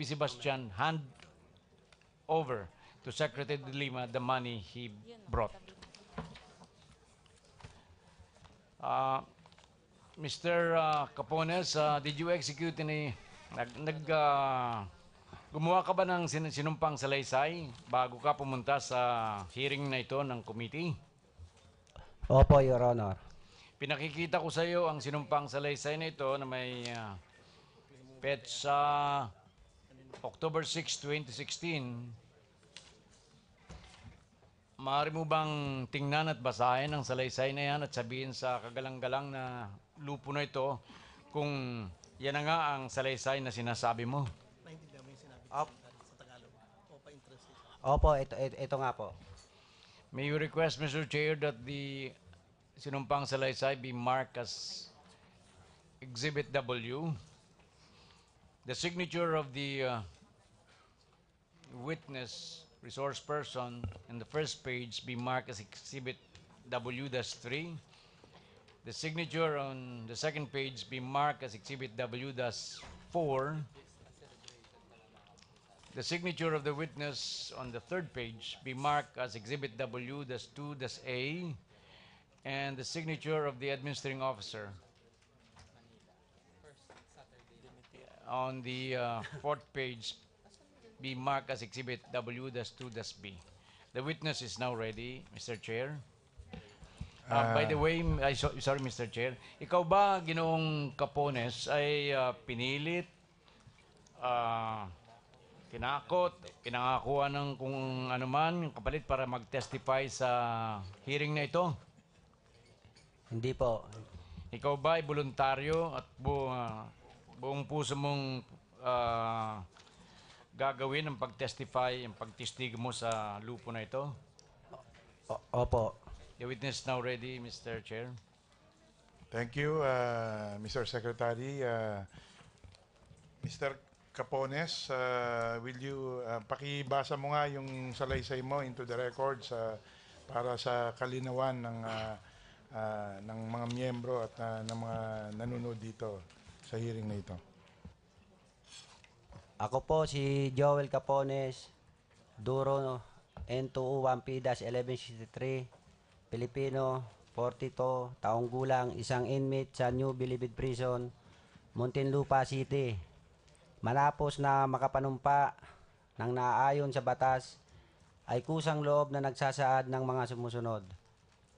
Sebastian hand over to Secretary de Lima the money he brought. Mr. Capones, did you execute any gumawa ka ba ng sinumpang salaysay bago ka pumunta sa hearing na ito ng committee? Opo, Your Honor. Pinakikita ko sa iyo ang sinumpang salaysay na ito na may petsa October 6, 2016. Maaari mo bang tingnan at basahin ang salaysay na yan at sabihin sa kagalang-galang na lupo na ito kung yan na nga ang salaysay na sinasabi mo? Opo, ito nga po. May you request, Mr. Chair, that the sinumpang salaysay be marked as Exhibit W. The signature of the witness, resource person, in the first page be marked as Exhibit W-3. The signature on the second page be marked as Exhibit W-4. The signature of the witness on the third page be marked as Exhibit W-2-A, and the signature of the administrating officer on the fourth page be marked as Exhibit W-2-B. The witness is now ready, Mr. Chair. By the way, sorry, Mr. Chair, ikaw ba, Ginoong Capones, ay pinilit, kinakot, pinangakuha ng kung ano man yung kapalit para mag-testify sa hearing na ito? Hindi po. Ikaw ba ay voluntaryo at buong puso mong gagawin ang pag-testify, ang pagtistig mo sa lupo na ito? Opo. The witness now ready, Mr. Chair. Thank you, Mr. Secretary. Mr. Capones, will you pakibasa mo nga yung salaysay mo into the records para sa kalinawan ng mga miyembro at ng mga nanonood dito sa hearing na ito. Ako po si Joel Capones, Duro N2U1P-1163, Pilipino, 42, taong gulang, isang inmate sa New Bilibid Prison, Muntinlupa City. Malapos na makapanumpa ng naaayon sa batas, ay kusang loob na nagsasaad ng mga sumusunod.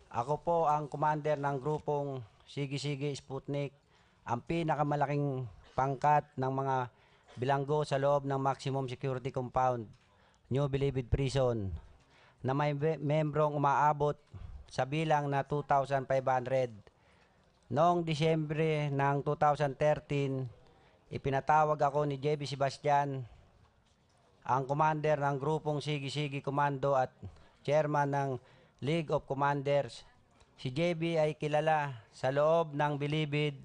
Ako po ang commander ng grupong Sige-Sige Sputnik, ang pinakamalaking pangkat ng mga bilanggo sa loob ng maximum security compound, New Bilibid Prison, na may membrong umaabot sa bilang na 2,500. Noong Disyembre ng 2013, ipinatawag ako ni JB Sebastian, ang commander ng grupong Sige-Sige Commando at chairman ng League of Commanders. Si JB ay kilala sa loob ng Bilibid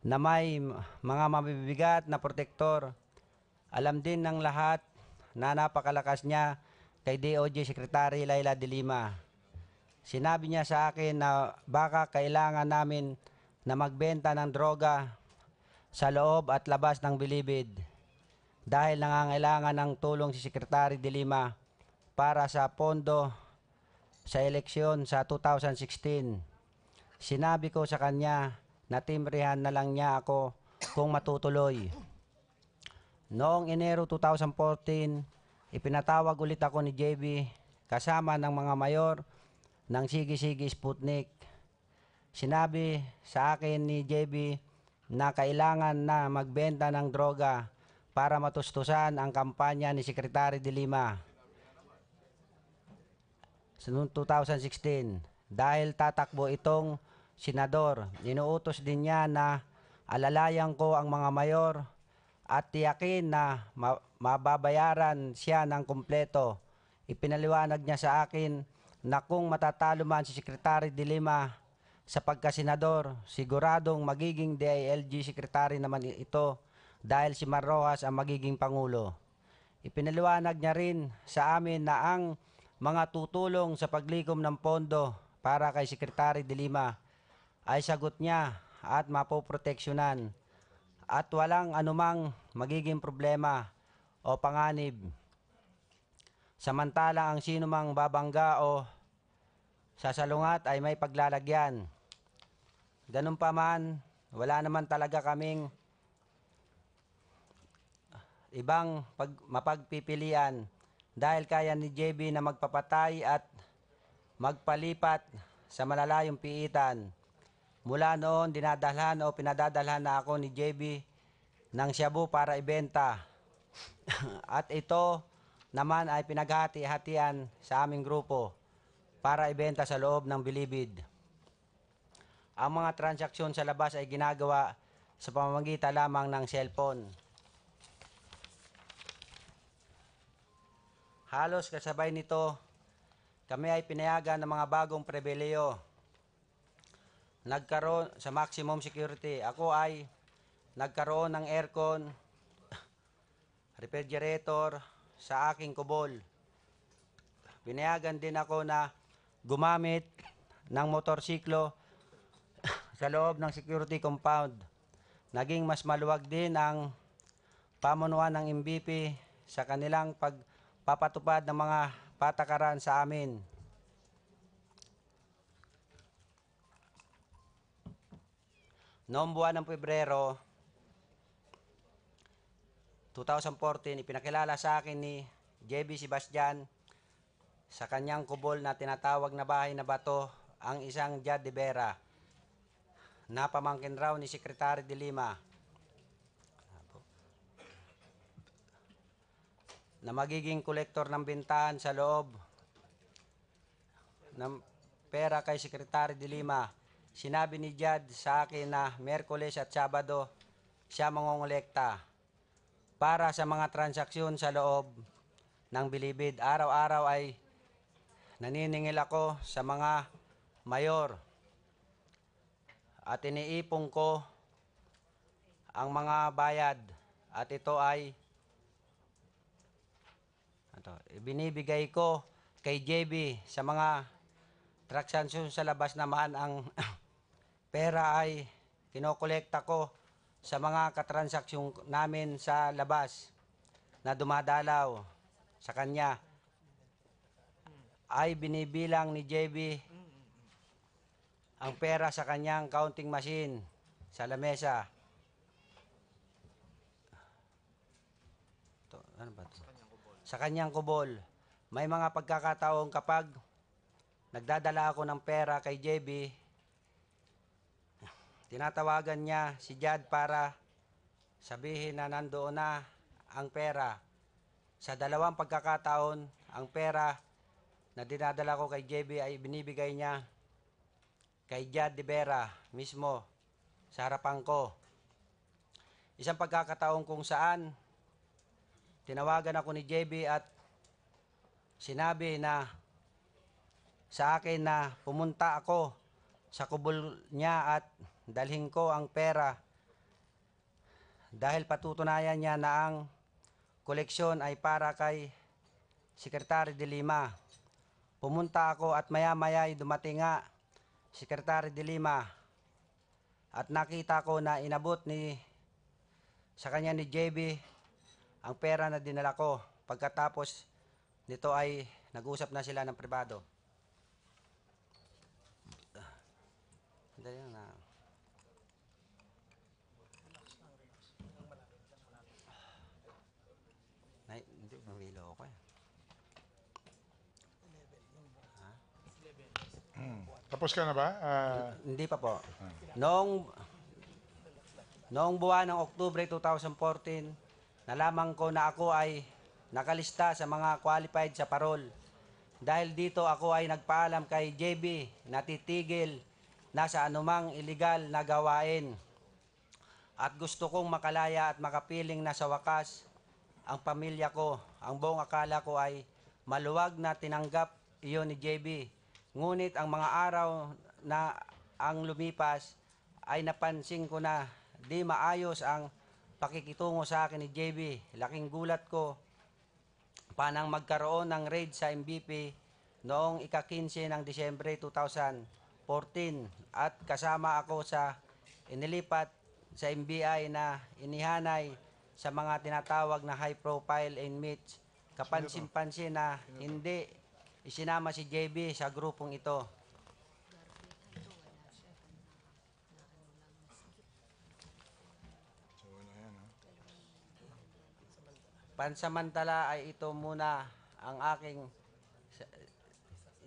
na may mga mabibigat na protektor. Alam din ng lahat na napakalakas niya kay DOJ Secretary Laila de Lima. Sinabi niya sa akin na baka kailangan namin na magbenta ng droga sa loob at labas ng Bilibid dahil nangangailangan ng tulong si Secretary de Lima para sa pondo sa eleksyon sa 2016. Sinabi ko sa kanya na timbrihan na lang niya ako kung matutuloy. Noong Enero 2014, ipinatawag ulit ako ni JB kasama ng mga mayor ng Sige-Sige Sputnik. Sinabi sa akin ni JB na kailangan na magbenta ng droga para matustusan ang kampanya ni Secretary de Lima sa 2016. Dahil tatakbo itong senador, inuutos din niya na alalayan ko ang mga mayor at tiyakin na mababayaran siya ng kumpleto. Ipinaliwanag niya sa akin na kung matatalo man si Secretary de Lima sa pagkasenador, siguradong magiging DILG Secretary naman ito dahil si Mar Rojas ang magiging Pangulo. Ipinaliwanag niya rin sa amin na ang mga tutulong sa paglikom ng pondo para kay Secretary de Lima ay sagot niya at mapoproteksyonan at walang anumang magiging problema o panganib. Samantalang ang sinumang babangga o sasalungat ay may paglalagyan. Ganun pa man, wala naman talaga kaming ibang mapagpipilian dahil kaya ni JB na magpapatay at magpalipat sa malalayong piitan. Mula noon, dinadalhan o pinadadalhan na ako ni JB ng shabu para ibenta. At ito naman ay pinaghati-hatian sa aming grupo para ibenta sa loob ng Bilibid. Ang mga transaksyon sa labas ay ginagawa sa pamamagitan lamang ng cellphone. Halos kasabay nito, kami ay pinayagan ng mga bagong pribileyo. Nagkaroon sa maximum security. Ako ay nagkaroon ng aircon, refrigerator sa aking kubol. Pinayagan din ako na gumamit ng motorsiklo sa loob ng security compound. Naging mas maluwag din ang pamunuan ng MVP sa kanilang pagpapatupad ng mga patakaran sa amin. Noong buwan ng Pebrero 2014, ipinakilala sa akin ni JB Sebastian sa kanyang kubol na tinatawag na bahay na bato ang isang Jad de Vera na pamangkin raw ni Secretary de Lima na magiging kolektor ng bintahan sa loob ng pera kay Secretary de Lima. Sinabi ni Jad sa akin na Miyerkules at Sabado siya mangongolekta para sa mga transaksyon sa loob ng Bilibid. Araw-araw ay naniningil ako sa mga mayor at iniipong ko ang mga bayad at ito ay binibigay ko kay JB sa mga transaksyon sa labas. Naman ang pera ay kinokolekta ko sa mga katransaksyon namin sa labas na dumadalaw sa kanya. Ay binibilang ni JB ang pera sa kanyang counting machine sa lamesa. Ano ba ito? Sa kanyang kubol. May mga pagkakataong kapag nagdadala ako ng pera kay JB, tinatawagan niya si Jad para sabihin na nandoon na ang pera. Sa dalawang pagkakataon, ang pera na dinadala ko kay JB ay binibigay niya kay Jad de Vera mismo sa harapan ko. Isang pagkakataon kung saan tinawagan ako ni JB at sinabi na sa akin na pumunta ako sa kubol niya at dalhin ko ang pera dahil patutunayan niya na ang koleksyon ay para kay Secretary de Lima. Pumunta ako at maya-maya ay dumating nga Secretary de Lima at nakita ko na inabot sa kanya ni JB ang pera na dinala ko. Pagkatapos nito ay nag-usap na sila ng pribado. Hindi, mamilo ako eh. Tapos ka na ba? Hindi pa po. Noong buwan ng Oktubre 2014, nalaman ko na ako ay nakalista sa mga qualified sa parol. Dahil dito ako ay nagpaalam kay JB na titigil na sa anumang illegal na gawain. At gusto kong makalaya at makapiling na sa wakas ang pamilya ko. Ang buong akala ko ay maluwag na tinanggap iyon ni JB. Ngunit ang mga araw na ang lumipas ay napansin ko na di maayos ang pakikitungo sa akin ni JB. Laking gulat ko pa nang magkaroon ng raid sa MVP noong ika-15 ng Disyembre 2014 at kasama ako sa inilipat sa NBI na inihanay sa mga tinatawag na high-profile inmates. Kapansin-pansin na hindi isinama si JB sa grupong ito. Pansamantala ay ito muna ang aking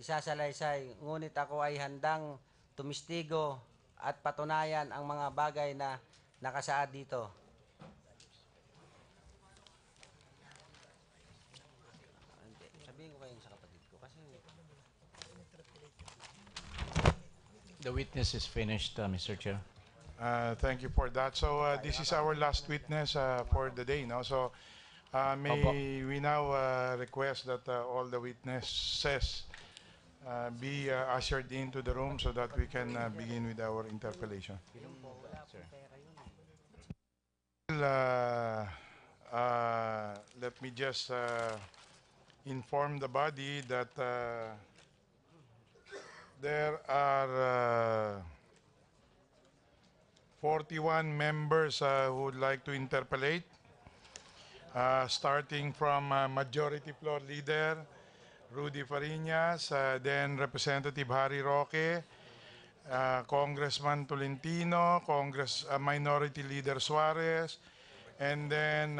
isasalaysay, ngunit ako ay handang tumistigo at patunayan ang mga bagay na nakasaad dito. Sabihin ko kayo sa kapatid ko kasi The witness is finished, Mr. Chair. Thank you for that. So this is our last witness for the day. No? So may Opo. we now request that all the witnesses be ushered into the room so that we can begin with our interpellation. Well, let me just inform the body that there are 41 members who would like to interpellate, starting from Majority Floor Leader Rudy Fariñas, then Representative Harry Roque, Congressman Tolentino, Minority Leader Suarez, and then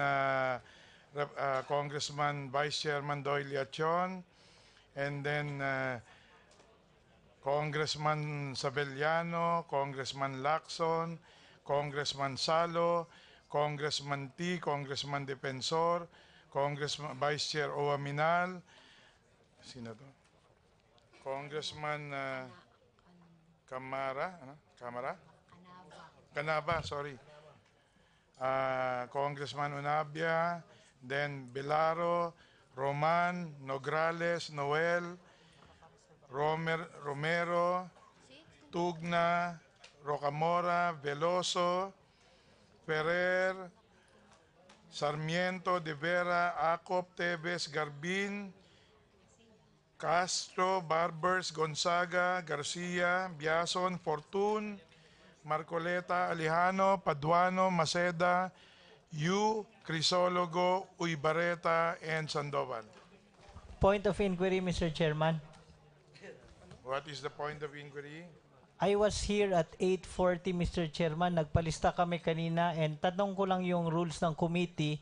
Congressman Vice Chairman Doyle Leachon, and then Congressman Sabelliano, Congressman Lacson, Congressman Salo, Congressman T, Congressman Defensor, Congressman Vice Chair Owa Minal, sino to? Congressman Canava, sorry. Congressman Unabia, then Belaro, Roman, Nograles, Noel, Romero, Tugna, Rocamora, Veloso, Ferrer, Sarmiento, De Vera, Acop, Tevez, Garbin, Castro, Barbers, Gonzaga, Garcia, Biason, Fortun, Marcoleta, Alejano, Paduano, Maceda, Yu, Crisologo, Uybareta, and Sandoval. Point of inquiry, Mr. Chairman. What is the point of inquiry? I was here at 8:40, Mr. Chairman. Nagpalista kami kanina and tanong ko lang yung rules ng committee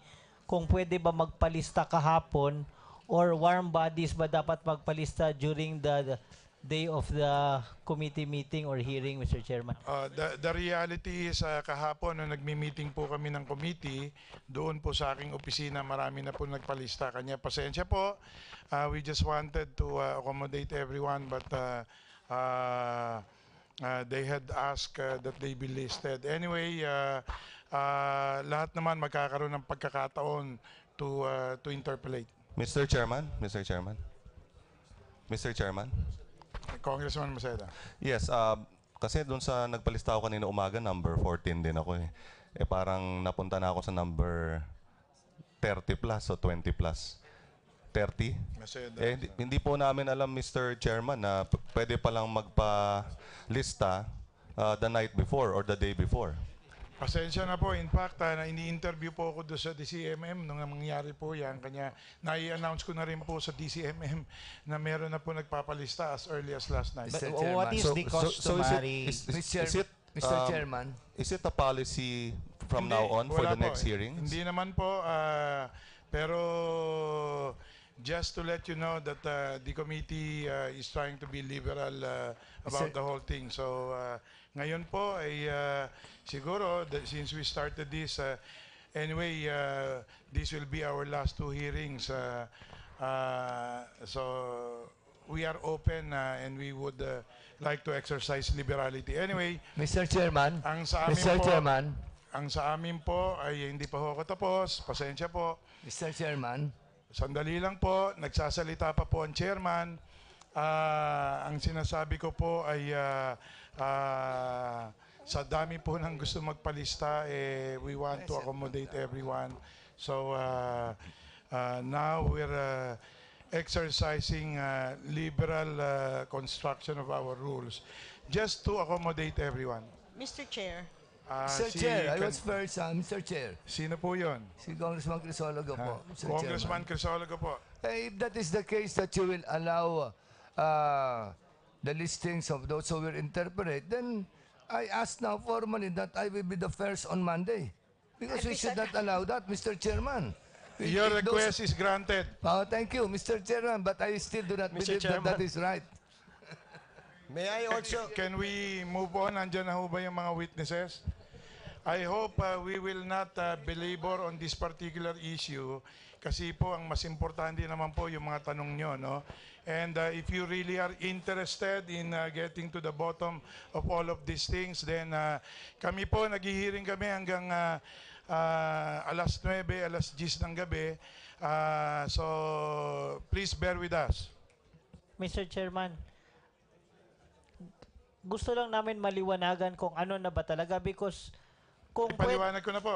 kung pwede ba magpalista kahapon or warm bodies ba dapat magpalista during the day of the committee meeting or hearing, Mr. Chairman. The reality is kahapon nung nagmi-meeting po kami ng committee, doon po sa aking opisina marami na po nagpalista. Kanya pasensya po. We just wanted to accommodate everyone but they had asked that they be listed. Anyway, lahat naman magkakaroon ng pagkakataon to interpolate. Mr. Chairman, Mr. Chairman. Mr. Chairman. Congressman Maceda. Yes, kasi doon sa nagpalista ako kanina umaga, number 14 din ako eh. Eh parang napunta na ako sa number 30 plus o 20 plus. 30? Maceda. Eh, hindi po namin alam, Mr. Chairman, na pwede palang magpa-lista the night before or the day before. Pasensya na po. In fact, na ini-interview po ako doon sa DCMM nung mangyari po yan. Kanya nai-announce ko na rin po sa DCMM na meron na po nagpapalista as early as last night. Mr. What Chairman. is the customary... Is it a policy from now on for Wala the po next hearings? Hindi naman po. Pero just to let you know that the committee is trying to be liberal about the whole thing. So ngayon po ay siguro since we started this anyway this will be our last two hearings so we are open and we would like to exercise liberality. Anyway, Mr. Chairman. ang sa amin Mr. po Chairman. ang sa amin po ay hindi pa ho ako tapos. Pasensya po. Mr. Chairman. Sandali lang po, nagsasalita pa po ang chairman. Ang sinasabi ko po ay sa dami po ng gusto magpalista, we want to accommodate everyone. So now we're exercising liberal construction of our rules just to accommodate everyone. Mr. Chair, Mr. Chair, I was first, Mr. Chair. Sino po yun? Si Congressman Crisologo po, Mr. Congressman Chairman. Crisologo po. If that is the case that you will allow the listings of those who will interpret, then I ask now formally that I will be the first on Monday. Because we should not allow that, Mr. Chairman. Your If those- request is granted. Thank you, Mr. Chairman, but I still do not believe that that is right. May I also... Can we move on? Andyan na ho ba yung mga witnesses? I hope we will not belabor on this particular issue kasi po ang mas importante naman po yung mga tanong nyo, no? And if you really are interested in getting to the bottom of all of these things, then kami po, naghihiring kami hanggang alas 9, alas 10 ng gabi. So, please bear with us. Mr. Chairman, gusto lang namin maliwanagan kung ano na ba talaga because kung Paliwanag ko na po.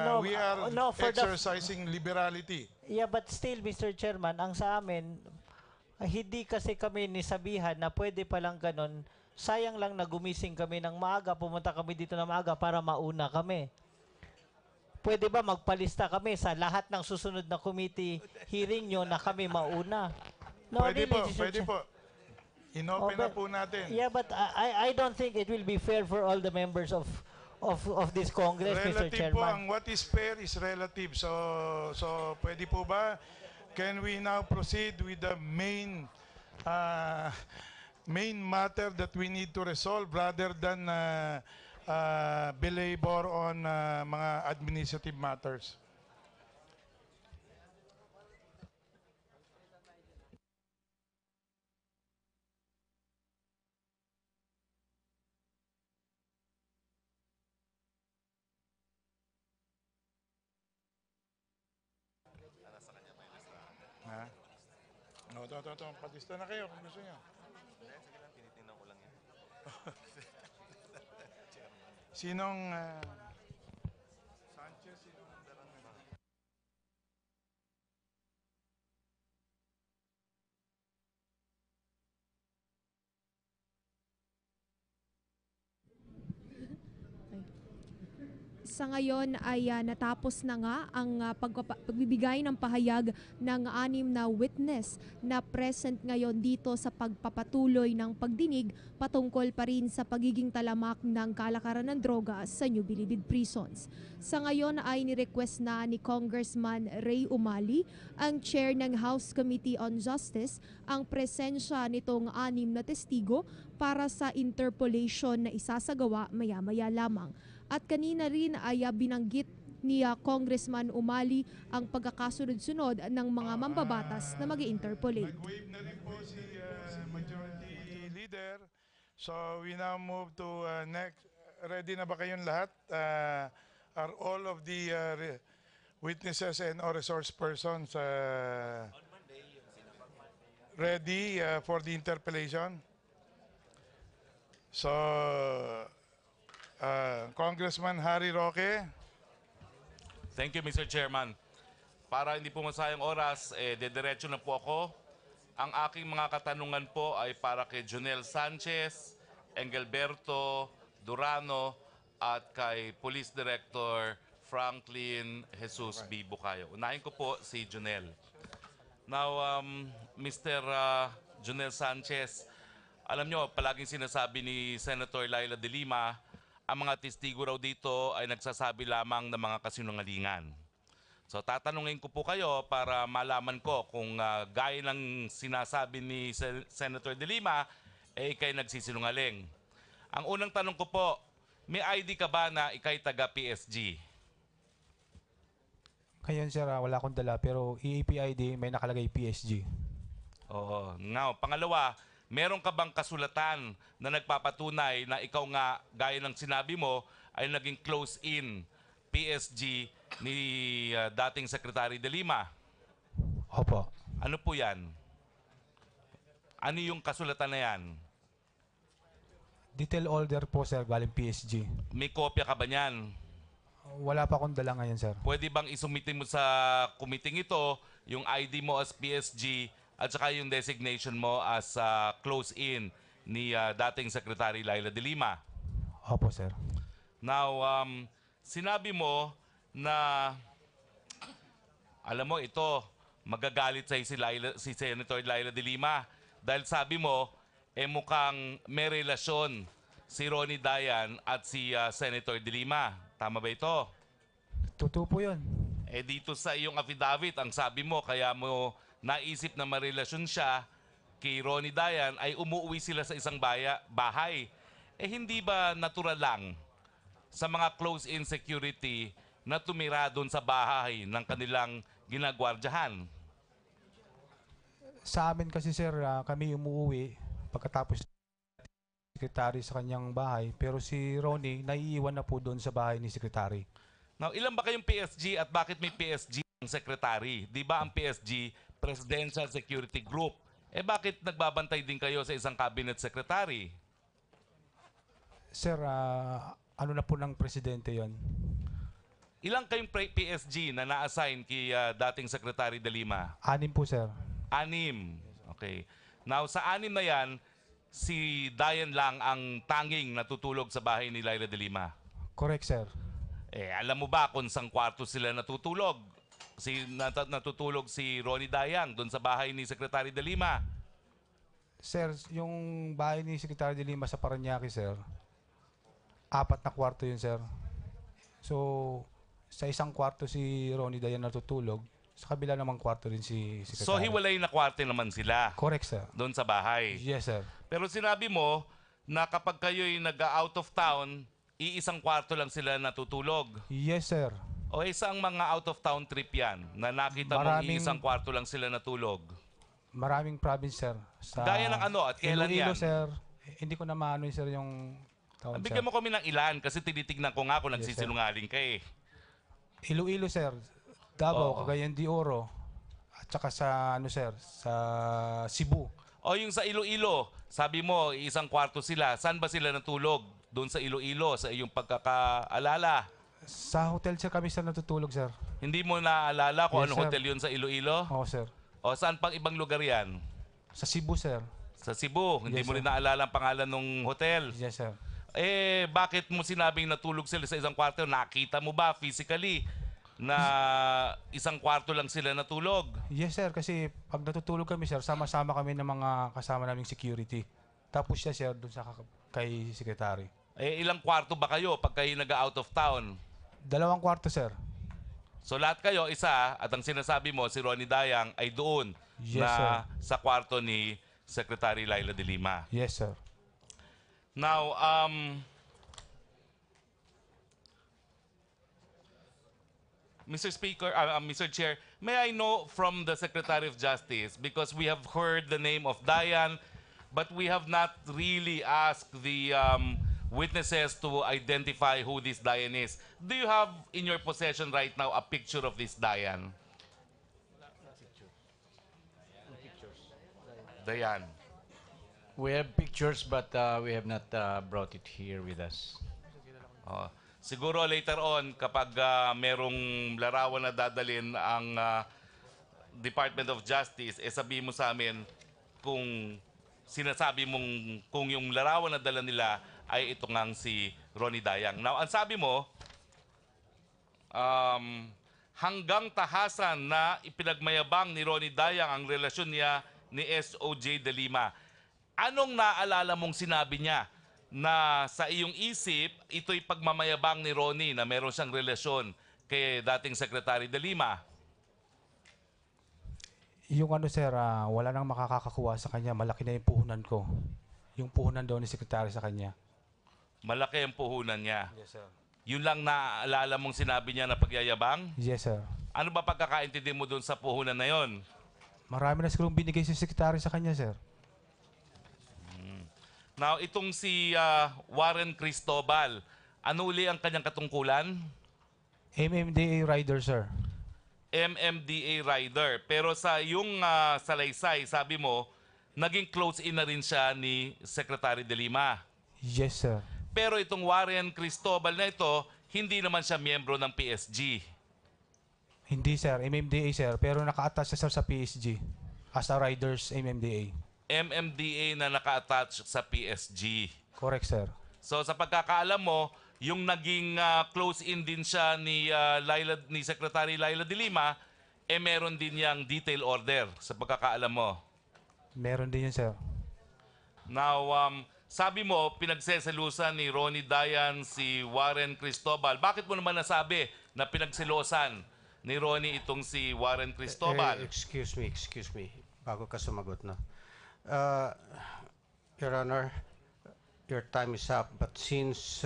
No, We are no, for the- exercising liberality. Yeah, but still, Mr. Chairman, ang sa amin, hindi kasi kami nisabihan na pwede palang ganon. Sayang lang na gumising kami ng maaga, pumunta kami dito ng maaga para mauna kami. Pwede ba magpalista kami sa lahat ng susunod na committee hearing nyo na kami mauna? No, Pwede really, po, Mr. pwede Chair. po. Inopen na but- po natin. Yeah, but I don't think it will be fair for all the members of this Congress, Mr. Relative po, Chairman. ang what is fair is relative. So pwede po ba? Can we now proceed with the main matter that we need to resolve rather than belabor on mga administrative matters? Ha? No, ito. Patista na kayo kung gusto niyo. Sinong Sanchez? Sinong Sa ngayon ay natapos na nga ang pagbibigay ng pahayag ng 6 na witness na present ngayon dito sa pagpapatuloy ng pagdinig patungkol pa rin sa pagiging talamak ng kalakaran ng droga sa New Bilibid Prisons. Sa ngayon ay nirequest na ni Congressman Ray Umali, ang chair ng House Committee on Justice, ang presensya nitong 6 na testigo para sa interpolation na isasagawa maya-maya lamang. At kanina rin ay binanggit ni Congressman Umali ang pagkakasunod-sunod ng mga mambabatas na mag-interpolate. Nag-wave na rin po si Majority Leader. So we now move to next. Ready na ba kayong lahat? Are all of the witnesses and or resource persons ready for the interpellation? So, Congressman Harry Roque. Thank you, Mr. Chairman. Para hindi po masayang oras, dediretso na po ako. Ang aking mga katanungan po ay para kay Jonel Sanchez, Engelberto Durano, at kay Police Director Franklin Jesus B. Bucayo. Unahin ko po si Jonel. Now, Mr. Jonel Sanchez, alam nyo, palaging sinasabi ni Senator Laila de Lima, ang mga testigo raw dito ay nagsasabi lamang ng mga kasinungalingan. So tatanungin ko po kayo para malaman ko kung gaya ng sinasabi ni Senator de Lima, ikay nagsisinungaling. Ang unang tanong ko po, may ID ka ba na ikay taga PSG? Ngayon sir, wala akong dala pero EAP ID may nakalagay PSG. Oo. Now, pangalawa, meron ka bang kasulatan na nagpapatunay na ikaw nga, gaya ng sinabi mo, ay naging close-in PSG ni dating Secretary de Lima? Opo. Ano po yan? Ano yung kasulatan na yan? Detail order po sir, galing PSG. May kopya ka ba niyan? Wala pa akong dala ngayon sir. Pwede bang isumitin mo sa committee ito yung ID mo as PSG at saka yung designation mo as close-in ni dating Secretary Laila de Lima? Opo sir. Now, sinabi mo na, alam mo, ito, magagalit sa'yo si Senator Laila de Lima. Dahil sabi mo, mukhang may relasyon si Ronnie Dayan at si Senator de Lima. Tama ba ito? Totoo po yun. Dito sa iyong affidavit, ang sabi mo, kaya mo naisip na marelasyon siya kay Ronnie Dayan ay umuwi sila sa isang bahay. Hindi ba natural lang sa mga close-in security na tumira doon sa bahay ng kanilang ginagwardyahan? Sa amin kasi sir, kami umuwi pagkatapos sekretary sa kanyang bahay. Pero si Ronnie, naiiwan na po doon sa bahay ni sekretary. Now, ilan ba kayong PSG at bakit may PSG ang secretary? Di ba ang PSG, Presidential Security Group? Bakit nagbabantay din kayo sa isang cabinet secretary? Sir, ano na po ng presidente yon? Ilang kayong PSG na na-assign kay dating Secretary de Lima? 6 po sir. 6. Okay. Now, sa 6 na yan, si Dayan lang ang tanging natutulog sa bahay ni Laila de Lima. Correct sir. Alam mo ba kung saan kwarto sila natutulog? Natutulog si Ronnie Dayan doon sa bahay ni Secretary de Lima. Sir, yung bahay ni Secretary de Lima sa Parañaque sir, 4 na kwarto yun sir. So, sa isang kwarto si Ronnie Dayan natutulog, sa kabila namang kwarto rin si Secretary. So, hiwalay na kwarto naman sila Correct sir. doon sa bahay. Yes sir. Pero sinabi mo na kapag kayo'y nag-out of town, iisang kwarto lang sila natutulog. Yes sir. O isang mga out of town trip yan na nakita mo iisang kwarto lang sila natulog. Maraming province sir. Sa Gaya ng ano at kailan Iloilo, yan? sir. Hindi ko na maano yun, sir, yung taon Bigyan sir. mo kami ng ilan kasi tinitignan ko nga kung nagsisinungaling ka eh. Iloilo sir. Davao, Cagayan de Oro. At saka sa ano sir, sa Cebu. O yung sa Iloilo, sabi mo isang kwarto sila. Saan ba sila natulog? Doon sa Iloilo, sa iyong pagkakaalala. Sa hotel sir kami sir natutulog sir. Hindi mo naaalala kung Yes, anong sir. hotel yun sa Iloilo? Oo sir. O saan pang ibang lugar yan? Sa Cebu sir. Sa Cebu. Hindi Yes, mo sir. rin naalala ang pangalan ng hotel. Yes sir. Bakit mo sinabing natulog sila sa isang kwarto? Nakita mo ba physically na isang kwarto lang sila natulog? Yes sir, kasi pag natutulog kami sir, sama-sama kami ng mga kasama naming security. Tapos siya sir doon sa kay secretary. Ilang kwarto ba kayo pag kayo nag-out of town? 2 kwarto sir. So lahat kayo, isa, at ang sinasabi mo, si Ronnie Dayang ay doon Yes, na sa kwarto ni Secretary Laila de Lima. Yes sir. Now, Mr. Speaker, Mr. Chair, may I know from the Secretary of Justice, because we have heard the name of Dayan, but we have not really asked the witnesses to identify who this Dayan is. Do you have in your possession right now a picture of this Dayan? Dayan. We have pictures, but we have not brought it here with us. Siguro later on, kapag merong larawan na dadalhin ang Department of Justice, sabihin mo sa amin kung sinasabi mong kung yung larawan na dala nila ay ito ngang si Ronnie Dayang. Now, ang sabi mo, hanggang tahasan na ipinagmayabang ni Ronnie Dayang ang relasyon niya ni SOJ de Lima. Anong naalala mong sinabi niya na sa iyong isip, ito'y pagmamayabang ni Ronnie na meron siyang relasyon kay dating Secretary de Lima? Yung ano sir, wala nang makakakuha sa kanya. Malaki na yung puhunan ko. Yung puhunan daw ni secretary sa kanya. Malaki ang puhunan niya. Yes sir. Yun lang naalala mong sinabi niya na pagyayabang? Yes sir. Ano ba pagkakaintindi mo doon sa puhunan na yon? Marami na sigurong binigay si secretary sa kanya sir. Now, itong si Warren Cristobal, ano uli ang kanyang katungkulan? MMDA rider sir. MMDA rider. Pero sa yung salaysay, sabi mo, naging close-in na rin siya ni Secretary de Lima. Yes sir. Pero itong Warren Cristobal na ito, hindi naman siya miyembro ng PSG. Hindi sir, MMDA sir. Pero naka-attach siya sir sa PSG. As a riders MMDA. MMDA na naka-attach sa PSG. Correct sir. So sa pagkakaalam mo, yung naging close-in din siya ni Secretary Laila de Lima, meron din yang detail order sa pagkakaalam mo. Meron din yun, sir. Now, sabi mo, pinagseselusan ni Ronnie Dayan si Warren Cristobal. Bakit mo naman nasabi na pinagselosan ni Ronnie itong si Warren Cristobal? Excuse me. Bago ka sumagot, no? Your Honor, your time is up. But since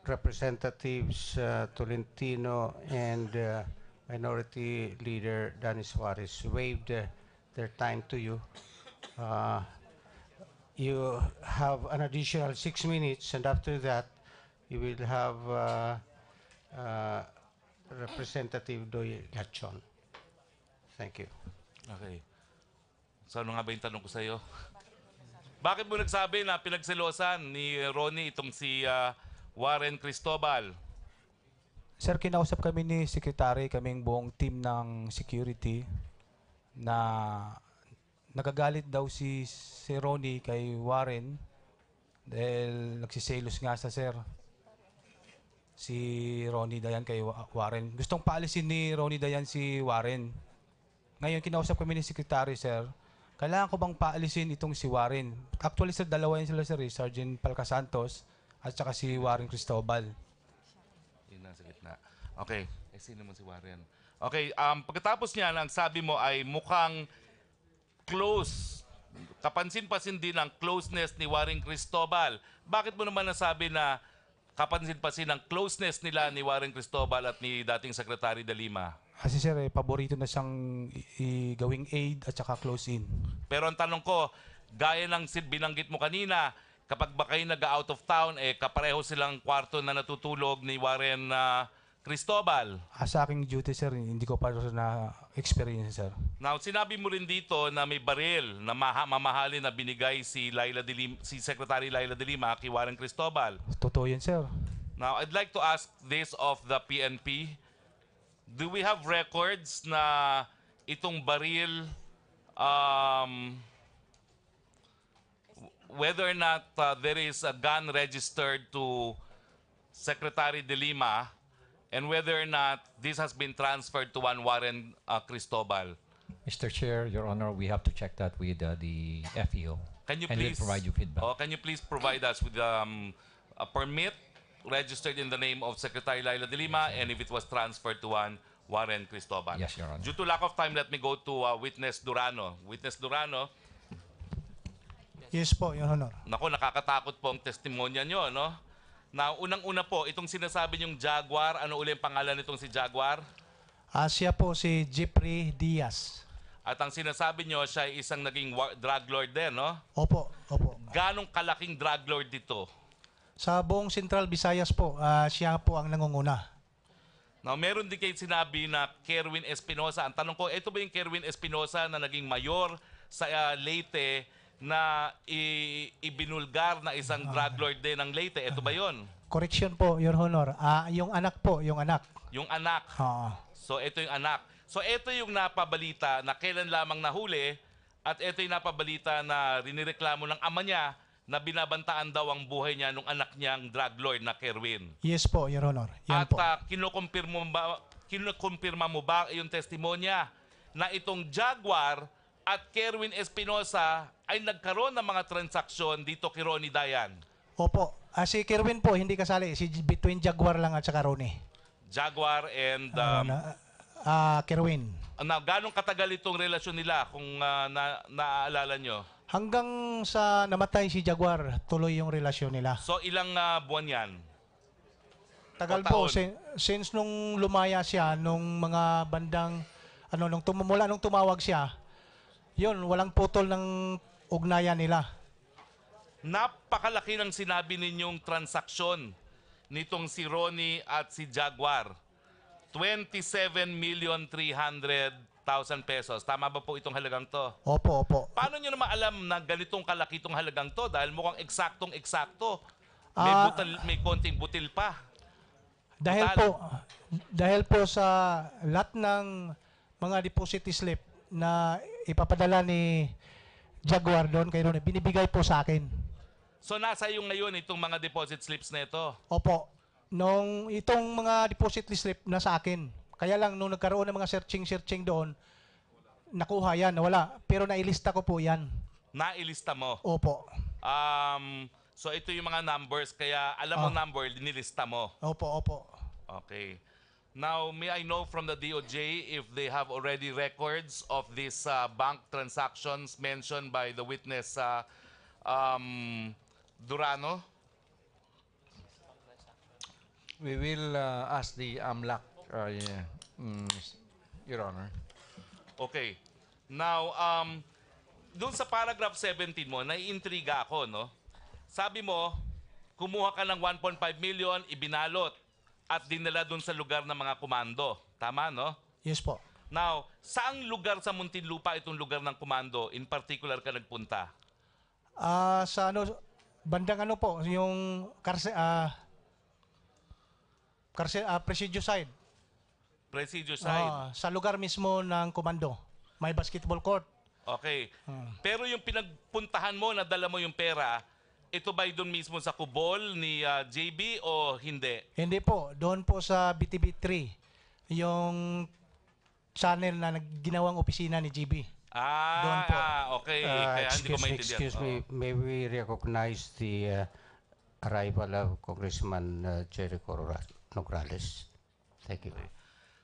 Representatives Tolentino and Minority Leader Danny Suarez waived their time to you, you have an additional 6 minutes, and after that, you will have Representative Doy Gachon. Thank you. Okay. So ano nga ba yung tanong ko sa iyo? Bakit mo nagsabi na pinagselosan ni Ronnie itong si Warren Cristobal? Sir, kinausap kami ni Secretary, kaming buong team ng security, na nagagalit daw si Ronnie kay Warren dahil nagsiselos nga sa sir. Si Ronnie Dayan kay Warren. Gustong paalisin ni Ronnie Dayan si Warren. Ngayon, kinausap kami ni Secretary, sir. Kailangan ko bang paalisin itong si Warren? Actually, sir, dalawa yun sila, sir. Sergeant Palcasantos at saka si Warren Cristobal. Yun nasa gitna. Okay. Sino mo si Warren? Okay. Pagkatapos niya, ang sabi mo ay mukhang close. Kapansin-pasin din ang closeness ni Warren Cristobal. Bakit mo naman nasabi na kapansin-pasin ang closeness nila ni Warren Cristobal at ni dating Secretary de Lima? Kasi sir, paborito na siyang gawing aid at saka close in. Pero ang tanong ko, gaya ng binanggit mo kanina, kapag ba kayo nag-out of town, kapareho silang kwarto na natutulog ni Warren Cristobal. Sa aking duty, sir, hindi ko pa na-experience, sir. Now, sinabi mo rin dito na may baril na mamahalin na binigay si Secretary Laila de Lima kay Warren Cristobal. Totoo yun, sir. Now, I'd like to ask this of the PNP. Do we have records na itong baril, whether or not there is a gun registered to Secretary de Lima, and whether or not this has been transferred to one Warren Cristobal? Mr. Chair, Your Honor, we have to check that with the FEO. Can you and please we'll provide you feedback? Can you please provide us with a permit registered in the name of Secretary Laila de Lima, and if it was transferred to one Warren Cristobal? Yes, Your Honor. Due to lack of time, let me go to Witness Durano. Witness Durano, Yes po, Your Honor. nako, nakakatakot po ang testimonya nyo, no? Na unang-una po, itong sinasabi nyong Jaguar, ano uli ang pangalan nitong si Jaguar? Siya po si Jeffrey Diaz. At ang sinasabi nyo, siya ay isang naging drug lord din, no? Opo. Ganong kalaking drug lord dito? Sa buong Central Visayas po, siya po ang nangunguna. Now, meron din kayo sinabi na Kerwin Espinosa. Ang tanong ko, ito ba yung Kerwin Espinosa na naging mayor sa Leyte na ibinulgar na isang drug lord din ng Leyte? Ito ba yon? Correction po, Your Honor. Yung anak po, yung anak. Yung anak. So, ito yung anak. So, ito yung napabalita na kailan lamang nahuli at ito yung napabalita na rinireklamo ng ama niya na binabantaan daw ang buhay niya nung anak niyang drug lord na Kerwin. Yes po, Your Honor. Yan At po. kinukumpirma mo ba yung testimonya na itong Jaguar at Kerwin Espinosa ay nagkaroon ng mga transaksyon dito kay Ronnie Dayan? Opo. Si Kerwin po, hindi kasali. Between Jaguar lang at saka Ronnie. Jaguar and Kerwin. Ganong katagal itong relasyon nila kung naaalala nyo? Hanggang sa namatay si Jaguar, tuloy yung relasyon nila. So ilang buwan yan? Tagal po, since nung lumaya siya, nung mga bandang, mula nung tumawag siya, yun, walang putol ng ugnayan nila. Napakalaki ng sinabi ninyong transaksyon nitong si Ronnie at si Jaguar. 27,300,000 pesos. Tama ba po itong halagang to? Opo. Paano nyo naman alam na ganitong kalaki itong halagang to? Dahil mukhang eksaktong-eksakto. May konting butil pa. Dahil po sa lahat ng mga deposit slip na ipapadala ni Jaguar doon kay Ronnie, binibigay po sa akin. So nasa iyo ngayon itong mga deposit slips na ito. Opo. Nung itong mga deposit slip na sa akin. Kaya lang nung nagkaroon ng mga searching doon, nakuha yan, nawala. Pero nailista ko po yan. Nailista mo? Opo. So ito yung mga numbers, kaya alam mo number, nilista mo. Opo. Okay. Now, may I know from the DOJ if they have already records of these bank transactions mentioned by the witness Durano? We will ask the AMLAC, Your Honor. Okay. Now, doon sa paragraph 17 mo, naiintriga ako, no? Sabi mo, kumuha ka ng 1.5 million, ibinalot, at dinala doon sa lugar ng mga komando. Tama, no? Yes po. Now, saang lugar sa Muntinlupa itong lugar ng komando, in particular ka nagpunta? Sa bandang po, yung Presidio side. Presidio side. Sa lugar mismo ng komando. May basketball court. Okay. Pero yung pinagpuntahan mo, nadala mo yung pera, ito ba'y doon mismo sa kubol ni JB o hindi? Hindi po. Doon po sa BTB3. Yung channel na ginawang opisina ni JB. Doon po. Okay. Kaya hindi ko maintindihan. Excuse me, may we recognize the arrival of Congressman Jericho Nograles? Thank you.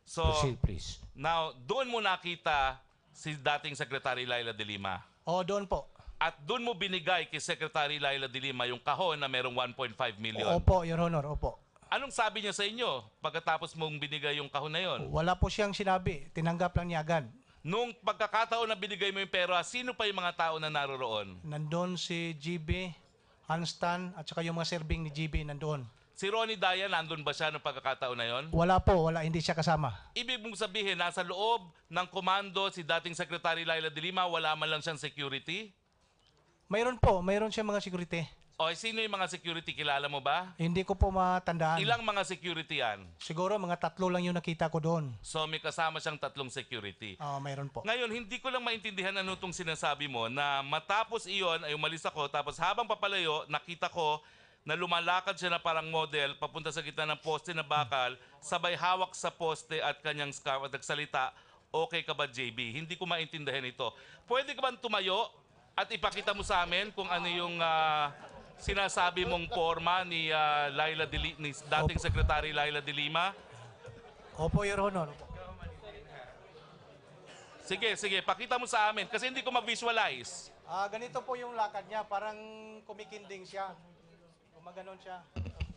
So, proceed, please. Now, doon mo nakita si dating Secretary Laila de Lima. Doon po. At doon mo binigay kay Secretary Laila de Lima yung kahon na merong 1.5 million. Opo, Your Honor, opo. Anong sabi niya sa inyo pagkatapos mong binigay yung kahon na yon? Wala po siyang sinabi. Tinanggap lang niya agad. Nung pagkakataon na binigay mo yung pera, sino pa yung mga tao na naroroon? Nandun si GB, Hanstan, at saka yung mga serving ni GB nandoon. Si Ronnie Dayan, nandun ba siya nung pagkakataon na yon? Wala po, hindi siya kasama. Ibig mong sabihin, nasa loob ng komando si dating Secretary Laila de Lima, wala man lang siyang security? Mayroon po, mayroon siyang mga security. O, sino yung mga security? Kilala mo ba? Hindi ko po matandaan. Ilang mga security yan? Siguro mga 3 lang yung nakita ko doon. So may kasama siyang 3 security. Mayroon po. Ngayon, hindi ko lang maintindihan ano itong sinasabi mo na matapos iyon ay umalis ako, tapos habang papalayo, nakita ko na lumalakad siya na parang model papunta sa gitna ng poste na bakal, sabay hawak sa poste at kanyang scarf at nagsalita, okay ka ba JB? Hindi ko maintindihan ito. Pwede ka ba tumayo at ipakita mo sa amin kung ano yung sinasabi mong forma ni ni dating Secretary Laila de Lima? Opo, Your Honor. Sige, pakita mo sa amin kasi hindi ko ma-visualize. Ganito po yung lakad niya, parang kumikinding siya. Gumaganon siya.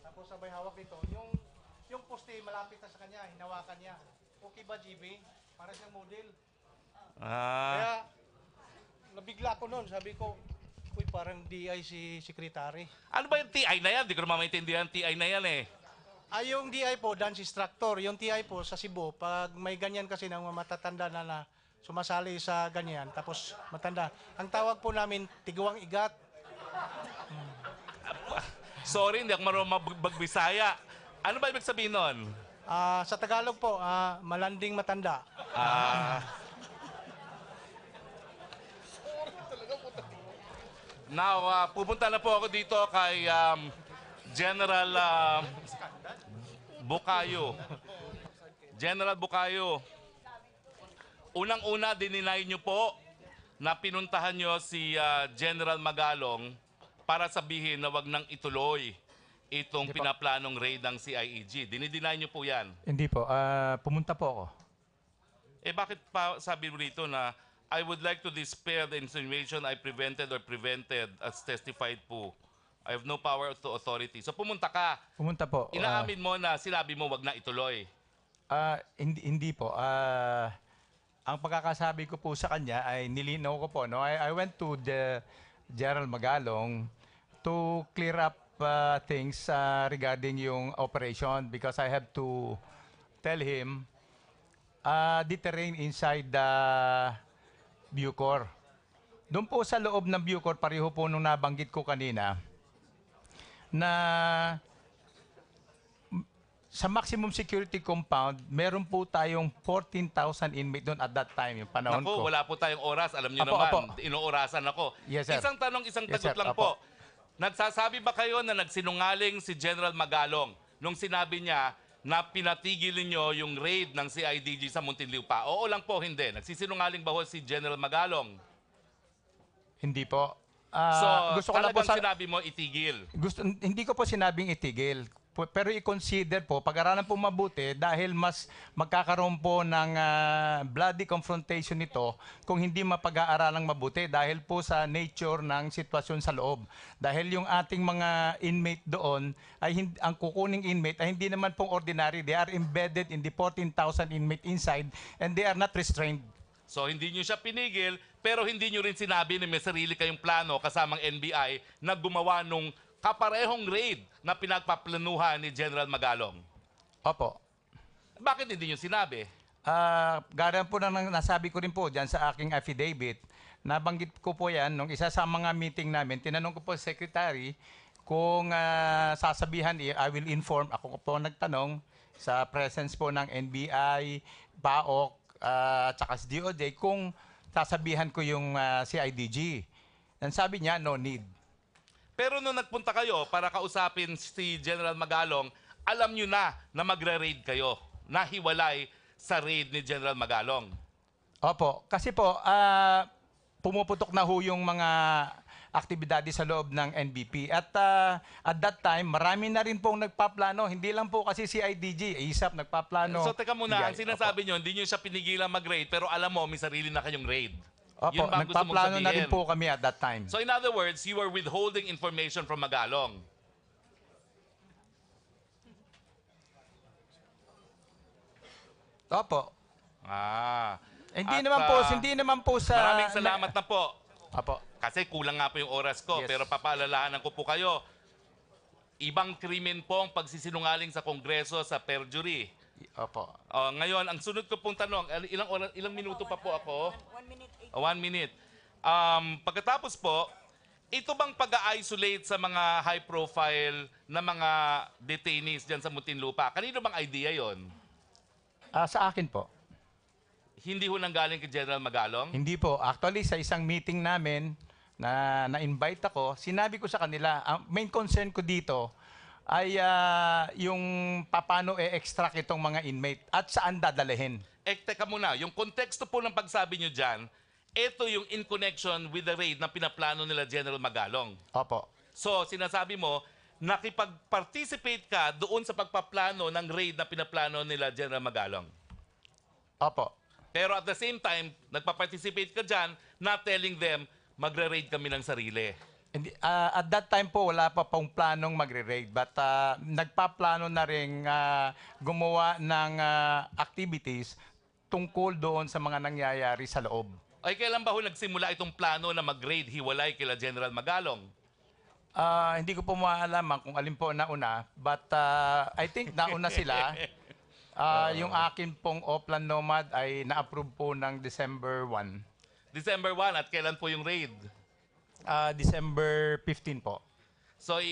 Tapos sabay hawak ito. Yung poste malapit na sa kanya, hinawakan niya. Okay ba, GB? Para siyang model. Kaya nabigla ko noon, sabi ko, uy, parang DI si Secretary. Ano ba yung TI na yan? Hindi ko naman maintindihan TI na yan eh. Yung DI po, dance instructor. Yung TI po sa Cebu, pag may ganyan kasi ng mga matatanda na sumasali sa ganyan, tapos matanda. Ang tawag po namin, tiguang igat. Sorry, hindi ako marunong magbisaya. Ano ba ibig sabihin nun? Sa Tagalog po, malanding matanda. Now, pupunta na po ako dito kay General Bukayo. General Bukayo, unang-una, dininay nyo po na pinuntahan nyo si General Magalong para sabihin na wag nang ituloy itong pinaplanong raid ng CIEG. Dinideny nyo po yan? Hindi po. Pumunta po ako. Bakit pa sabi mo rito na I would like to dispel the insinuation I prevented as testified po. I have no power to authority. So pumunta ka. Pumunta po. Inaamin mo na sinabi mo wag na ituloy. Hindi po. Ang pagkakasabi ko po sa kanya ay nilinaw ko po. No? I went to the General Magalong to clear up things regarding yung operation because I have to tell him the terrain inside the Bucor. Doon po sa loob ng Bucor, pareho po nung nabanggit ko kanina, na sa maximum security compound, meron po tayong 14,000 inmate doon at that time, yung panahon ko. Wala po tayong oras. Alam niyo naman, inoorasan ako. Yes, sir. Isang tanong, isang Yes, tagot sir. lang po. nagsasabi ba kayo na nagsinungaling si General Magalong nung sinabi niya na pinatigil ninyo yung raid ng CIDG sa Muntinlupa? Oo lang po, hindi. Nagsisinungaling ba ho si General Magalong? Hindi po. So, gusto ko lang po talagang sinabi mo itigil. Hindi ko po sinabing itigil. Pero i-consider po, pag-aralan po mabuti dahil mas magkakaroon po ng bloody confrontation nito kung hindi mapag-aaralang mabuti dahil po sa nature ng sitwasyon sa loob. Dahil yung ating mga inmate doon, ang kukuning inmate ay hindi naman pong ordinary. They are embedded in the 14,000 inmate inside and they are not restrained. So hindi nyo siya pinigil, pero hindi nyo rin sinabi na may sarili kayong plano kasamang NBI na gumawa nung kaparehong raid na pinagpaplanuhan ni General Magalong. Opo. Bakit hindi nyo sinabi? Gaya po na nasabi ko rin po dyan sa aking affidavit, nabanggit ko po yan nung isa sa mga meeting namin, tinanong ko po sa secretary kung sasabihan, I will inform, ako po nagtanong sa presence po ng NBI, PAOK, tsaka sa DOJ, kung sasabihan ko yung CIDG. And sabi niya, no need. Pero nung nagpunta kayo para kausapin si General Magalong, alam nyo na magre-raid kayo, na hiwalay sa raid ni General Magalong. Opo, kasi po, pumuputok na ho yung mga aktibidades sa loob ng NBP. At at that time, marami na rin pong nagpaplano. Hindi lang po kasi si IDG, ASAP nagpaplano. So teka muna, ang sinasabi nyo, hindi nyo siya pinigilan mag-raid, pero alam mo, may sarili na kayong raid. Opo, Yun ba ang gusto mong nagpaplano na sabihin? rin po kami at that time. So in other words, you were withholding information from Magalong. Opo. Hindi naman po sa... Maraming salamat na po. Opo. Kasi kulang nga po yung oras ko, Yes. pero papaalalahanan ko po kayo. Ibang krimen po ang pagsisinungaling sa Kongreso sa perjury. Opo. Ngayon, ang sunod ko pong tanong, ilang minuto pa po ako? 1 minute. Pagkatapos po, ito bang pag-isolate sa mga high-profile na mga detainees dyan sa Muntinlupa? Kanino bang idea yon? Sa akin po. Hindi ho nanggaling kay General Magalong? Hindi po. Actually, sa isang meeting namin na na-invite ako, sinabi ko sa kanila, ang main concern ko dito ay yung paano e-extract itong mga inmate at saan dadalhin. Teka muna, yung konteksto po ng pagsabi nyo dyan, ito yung in connection with the raid na pinaplano nila General Magalong. Opo. So, sinasabi mo, nakipag-participate ka doon sa pagpaplano ng raid na pinaplano nila General Magalong. Opo. Pero at the same time, nagpa-participate ka dyan, not telling them, magre-raid kami ng sarili. At that time po, wala pa pong planong magre-raid. But nagpaplano na rin gumawa ng activities tungkol doon sa mga nangyayari sa loob. Ay, kailan ba ho nagsimula itong plano na mag-raid hiwalay kila General Magalong? Hindi ko po maalaman kung alin po nauna. But I think nauna sila. Yung akin pong Oplan Nomad ay na-approve po ng December 1. December 1, at kailan po yung raid? December 15 po. So,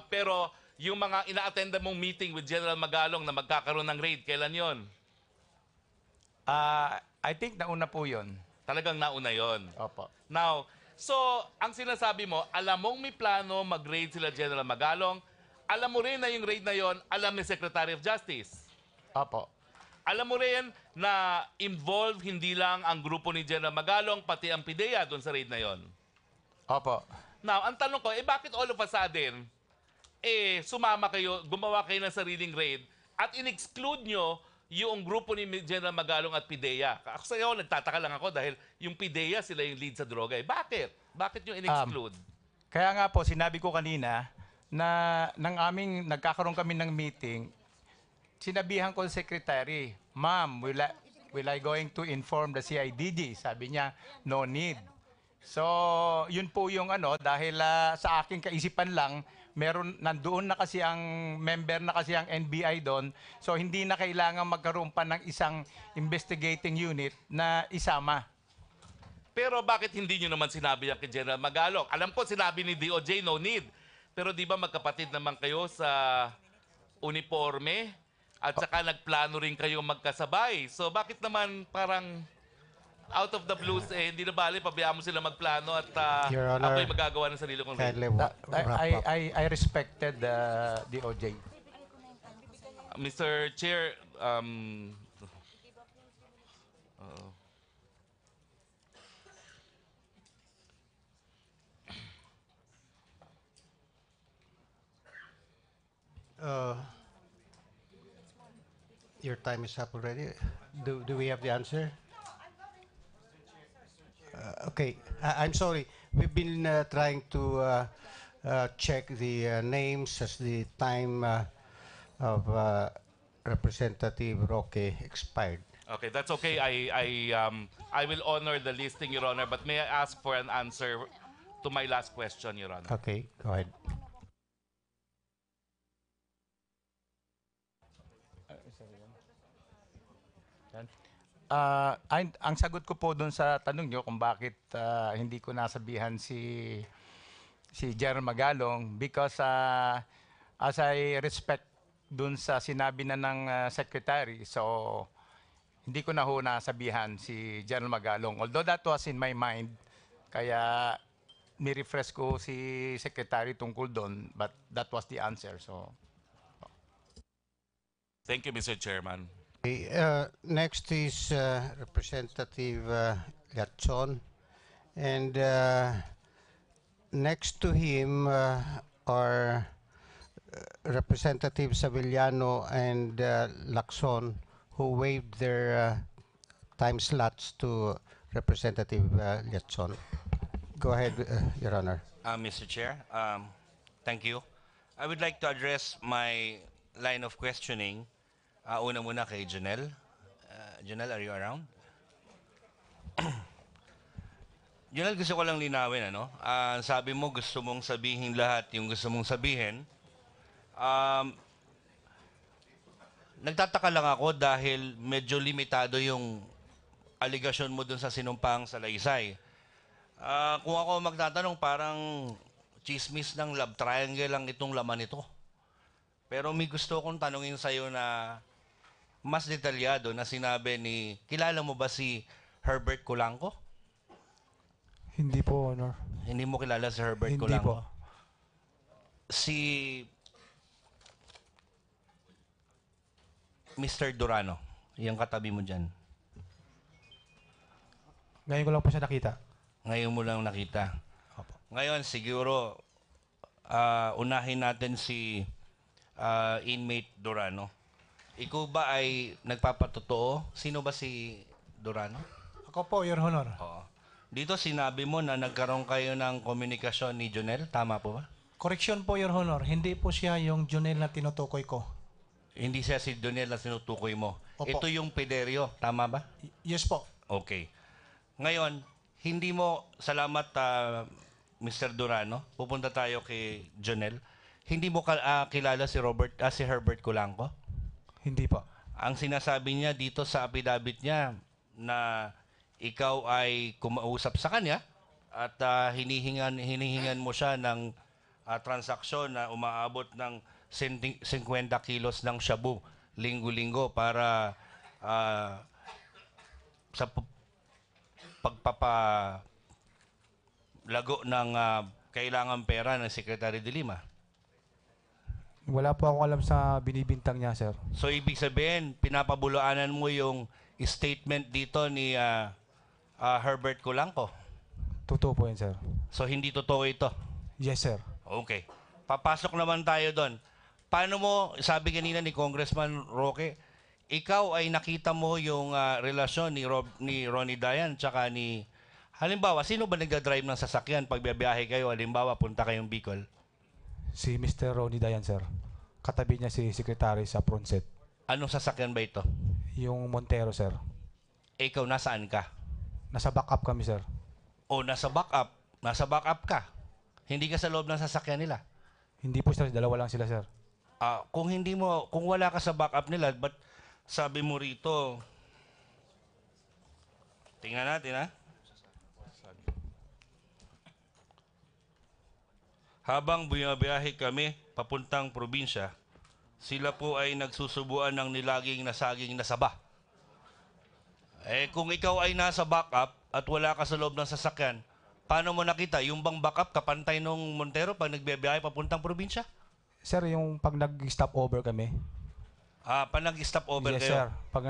pero yung mga ina-attenda mong meeting with General Magalong na magkakaroon ng raid, kailan yon? I think nauna po yon. Talagang nauna yon. Opo. Now, so, ang sinasabi mo, alam mong may plano mag-raid sila General Magalong, alam mo rin na yung raid na yon, alam ni Secretary of Justice. Opo. Alam mo rin na involved hindi lang ang grupo ni General Magalong, pati ang PIDEA doon sa raid na yon. Opo. Now, ang tanong ko, bakit all of a sudden, sumama kayo, gumawa kayo ng sariling raid, at in-exclude nyo yung grupo ni General Magalong at PIDEA? Ako sa iyo, nagtataka lang ako dahil yung PIDEA, sila yung lead sa droga. Bakit? Bakit nyo in-exclude? Kaya nga po, sinabi ko kanina na nagkakaroon kami ng meeting, sinabihan ko sa secretary, Ma'am, will I going to inform the CIDG? Sabi niya, no need. So, yun po yung dahil sa aking kaisipan lang, nandoon na kasi ang member na kasi ang NBI doon, so hindi na kailangan magkaroon pa ng isang investigating unit na isama. Pero bakit hindi nyo naman sinabi yan kay General Magalong? Alam ko, sinabi ni DOJ, no need. Pero di ba magkapatid naman kayo sa uniforme? At saka nagplano rin kayo magkasabay. So bakit naman parang out of the blues, hindi na bali, pabayaan mo sila magplano at Your Honor, ako'y magagawa ng sarili kong kindly rule. wrap up. I respected the OJ. Mr. Chair, Your time is up already. Do we have the answer? Okay, I'm sorry. We've been trying to check the names as the time of Representative Roque expired. okay, that's okay. I will honor the listing, Your Honor, but may I ask for an answer to my last question, Your Honor? Okay, go ahead. Ang sagot ko po doon sa tanong nyo kung bakit hindi ko nasabihan si General Magalong, because as I respect doon sa sinabi na ng secretary, so hindi ko na ho nasabihan si General Magalong. Although that was in my mind, kaya ni-refresh ko si secretary tungkol doon, but that was the answer. So Thank you, Mr. Chairman. Okay, next is Representative Gatson, and next to him are Representatives Savillano and Lacson, who waived their time slots to Representative Gatson. Go ahead, Your Honor. Mr. Chair, thank you. I would like to address my line of questioning. Una muna kay Janelle. Janelle, are you around? Janelle, gusto ko lang linawin, ano? Sabi mo, gusto mong sabihin lahat yung gusto mong sabihin. Nagtataka lang ako dahil medyo limitado yung aligasyon mo dun sa sinumpang salaysay. Kung ako magtatanong, parang chismis ng love triangle lang itong laman nito. Pero may gusto kong tanungin sa'yo na mas detalyado na sinabi ni, kilala mo ba si Herbert Colanco? Hindi po, Honor. Hindi mo kilala si Herbert Hindi Colanco? po. Si Mr. Durano, yung katabi mo dyan. Ngayon ko lang po siya nakita. Ngayon mo lang nakita. Ngayon, siguro, unahin natin si inmate Durano. Ikaw ba ay nagpapatotoo? Sino ba si Durano? Ako po, Your Honor. Oo. Dito sinabi mo na nagkaroon kayo ng komunikasyon ni Jonel. Tama po ba? Correction po, Your Honor. Hindi po siya yung Junel na tinutukoy ko. Hindi siya si Jonel na sinutukoy mo. Opo. Ito yung Piderio. Tama ba? Yes po. Okay. Ngayon, hindi mo, salamat Mr. Durano, pupunta tayo kay Jonel. Hindi mo kilala si Herbert Colanco? Hindi po. Ang sinasabi niya dito sa affidavit niya na ikaw ay kumausap sa kanya at hinihingan mo siya ng transaksyon na umaabot ng 50 kilos ng shabu linggo-linggo para sa pagpapalago ng kailangang pera ng Secretary de Lima. Wala po akong alam sa binibintang niya, sir. So, ibig sabihin, pinapabulaanan mo yung statement dito ni Herbert Colanco. Totoo po yun, sir. So, hindi totoo ito? Yes, sir. Okay. Papasok naman tayo doon. Paano mo, sabi kanina ni Congressman Roque, ikaw ay nakita mo yung relasyon ni Ronnie Dayan tsaka ni, halimbawa, sino ba nagdadrive ng sasakyan pag biyahe kayo, halimbawa, punta kayong Bicol? Si Mr. Ronnie Dayan, sir. Katabi niya si Secretary sa Pronset. Anong sasakyan ba ito? Yung Montero, sir. Ikaw, nasaan ka? Nasa backup kami, sir. O, nasa backup. Nasa backup ka. Hindi ka sa loob ng sasakyan nila. Hindi po, sir. Dalawa lang sila, sir. Kung wala ka sa backup nila, but sabi mo rito, tingnan natin, ha? Habang bumabiyahe kami papuntang probinsya, sila po ay nagsusubuan ng nilaging na saging na saba. Eh, kung ikaw ay nasa backup at wala ka sa loob ng sasakyan, paano mo nakita? Yung bang backup kapantay nung Montero pag nagbibiyahe papuntang probinsya? Sir, yung pag nag-stop over kami. Pa nag-stop over Yes, kayo? sir. Pag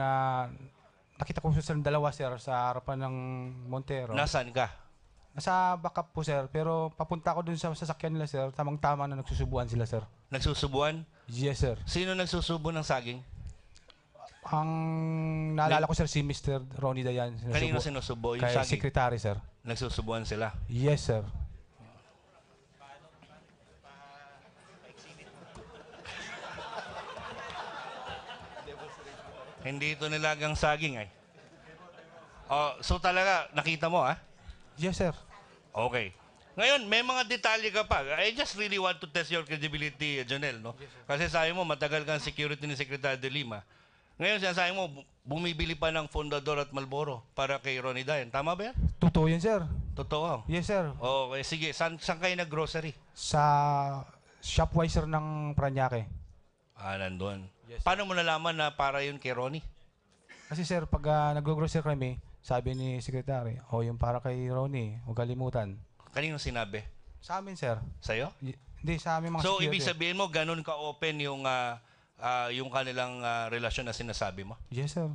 nakita ko sa dalawa, sir, sa harapan ng Montero. Nasaan ka? Nasa backup po, sir. Pero papunta ko dun sa sasakyan nila, sir. Tamang-tama na nagsusubuan sila, sir. Nagsusubuan? Yes, sir. Sino nagsusubo ng saging? Ang naalala ko, sir, si Mr. Ronnie Dayan. Kanino sinusubo? Yung Kay saging? secretary, sir. Nagsusubuan sila? Yes, sir. Hindi ito nilagang saging ay. Oh, so talaga, nakita mo Yes, sir. Okay. Ngayon, may mga detalye ka pa. I just really want to test your credibility, Janelle, no? Kasi sabi mo, matagal kang security ni Secretary de Lima. Ngayon, sinasabi mo, bumibili pa ng Fundador at Marlboro para kay Ronnie Dayan. Tama ba yan? Totoo yun, sir. Totoo? Yes, sir. Okay, sige. Saan kayo nag-grocery? Sa Shopwiser ng Paranaque. Nandun. Paano mo nalaman na para yun kay Ronnie? Kasi, sir, pag nag-grocery kami, sabi ni Secretary, yung para kay Ronnie, huwag kalimutan. Kanino sinabi? Sa amin, sir. Sa'yo? Hindi, sa amin mga So, security. ibig sabihin mo, ganun ka-open yung kanilang relasyon na sinasabi mo? Yes, sir.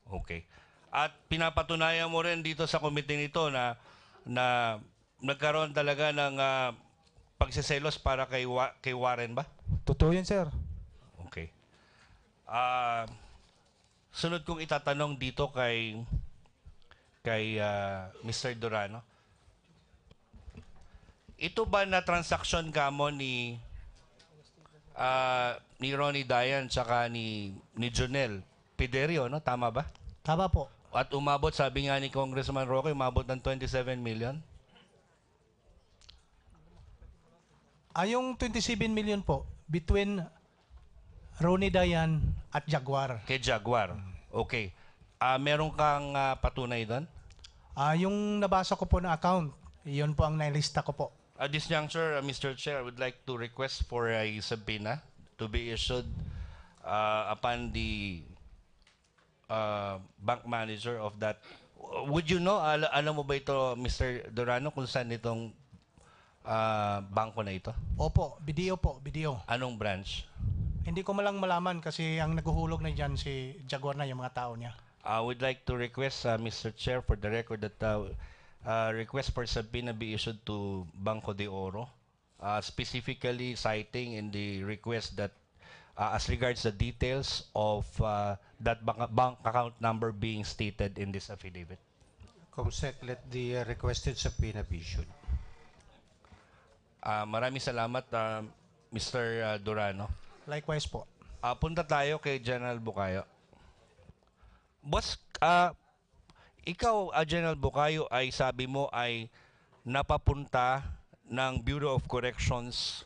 Okay. At pinapatunayan mo rin dito sa committee nito na nagkaroon talaga ng pagsiselos para kay Warren ba? Totoo yun, sir. Okay. Sunod kong itatanong dito kay Mr. Durano. Ito ba na transaction ka mo ni Ronnie Dayan tsaka ni Jonel Piderio, no? Tama ba? Tama po. At umabot, sabi nga ni Congressman Roque, umabot ng 27 million? Yung 27 million po, between Ronnie Dayan at Jaguar. Kay Jaguar. Okay. Meron kang patunay doon? Yung nabasa ko po na account, yun po ang nailista ko po. At this juncture, Mr. Chair, I would like to request for a subpoena to be issued upon the bank manager of that. Would you know, alam mo ba ito, Mr. Durano, kung saan itong bangko na ito? Opo, video po, video. Anong branch? Hindi ko malang malaman kasi ang naguhulog na dyan si Jaguar na yung mga tao niya. I would like to request, Mr. Chair, for the record that request for subpoena be issued to Banco de Oro, specifically citing in the request that as regards the details of that bank account number being stated in this affidavit. Comsec, let the requested subpoena be issued. Maraming salamat, Mr. Durano. Likewise po. Punta tayo kay General Bukayo. Boss, ikaw, General Bukayo, ay sabi mo ay napapunta ng Bureau of Corrections,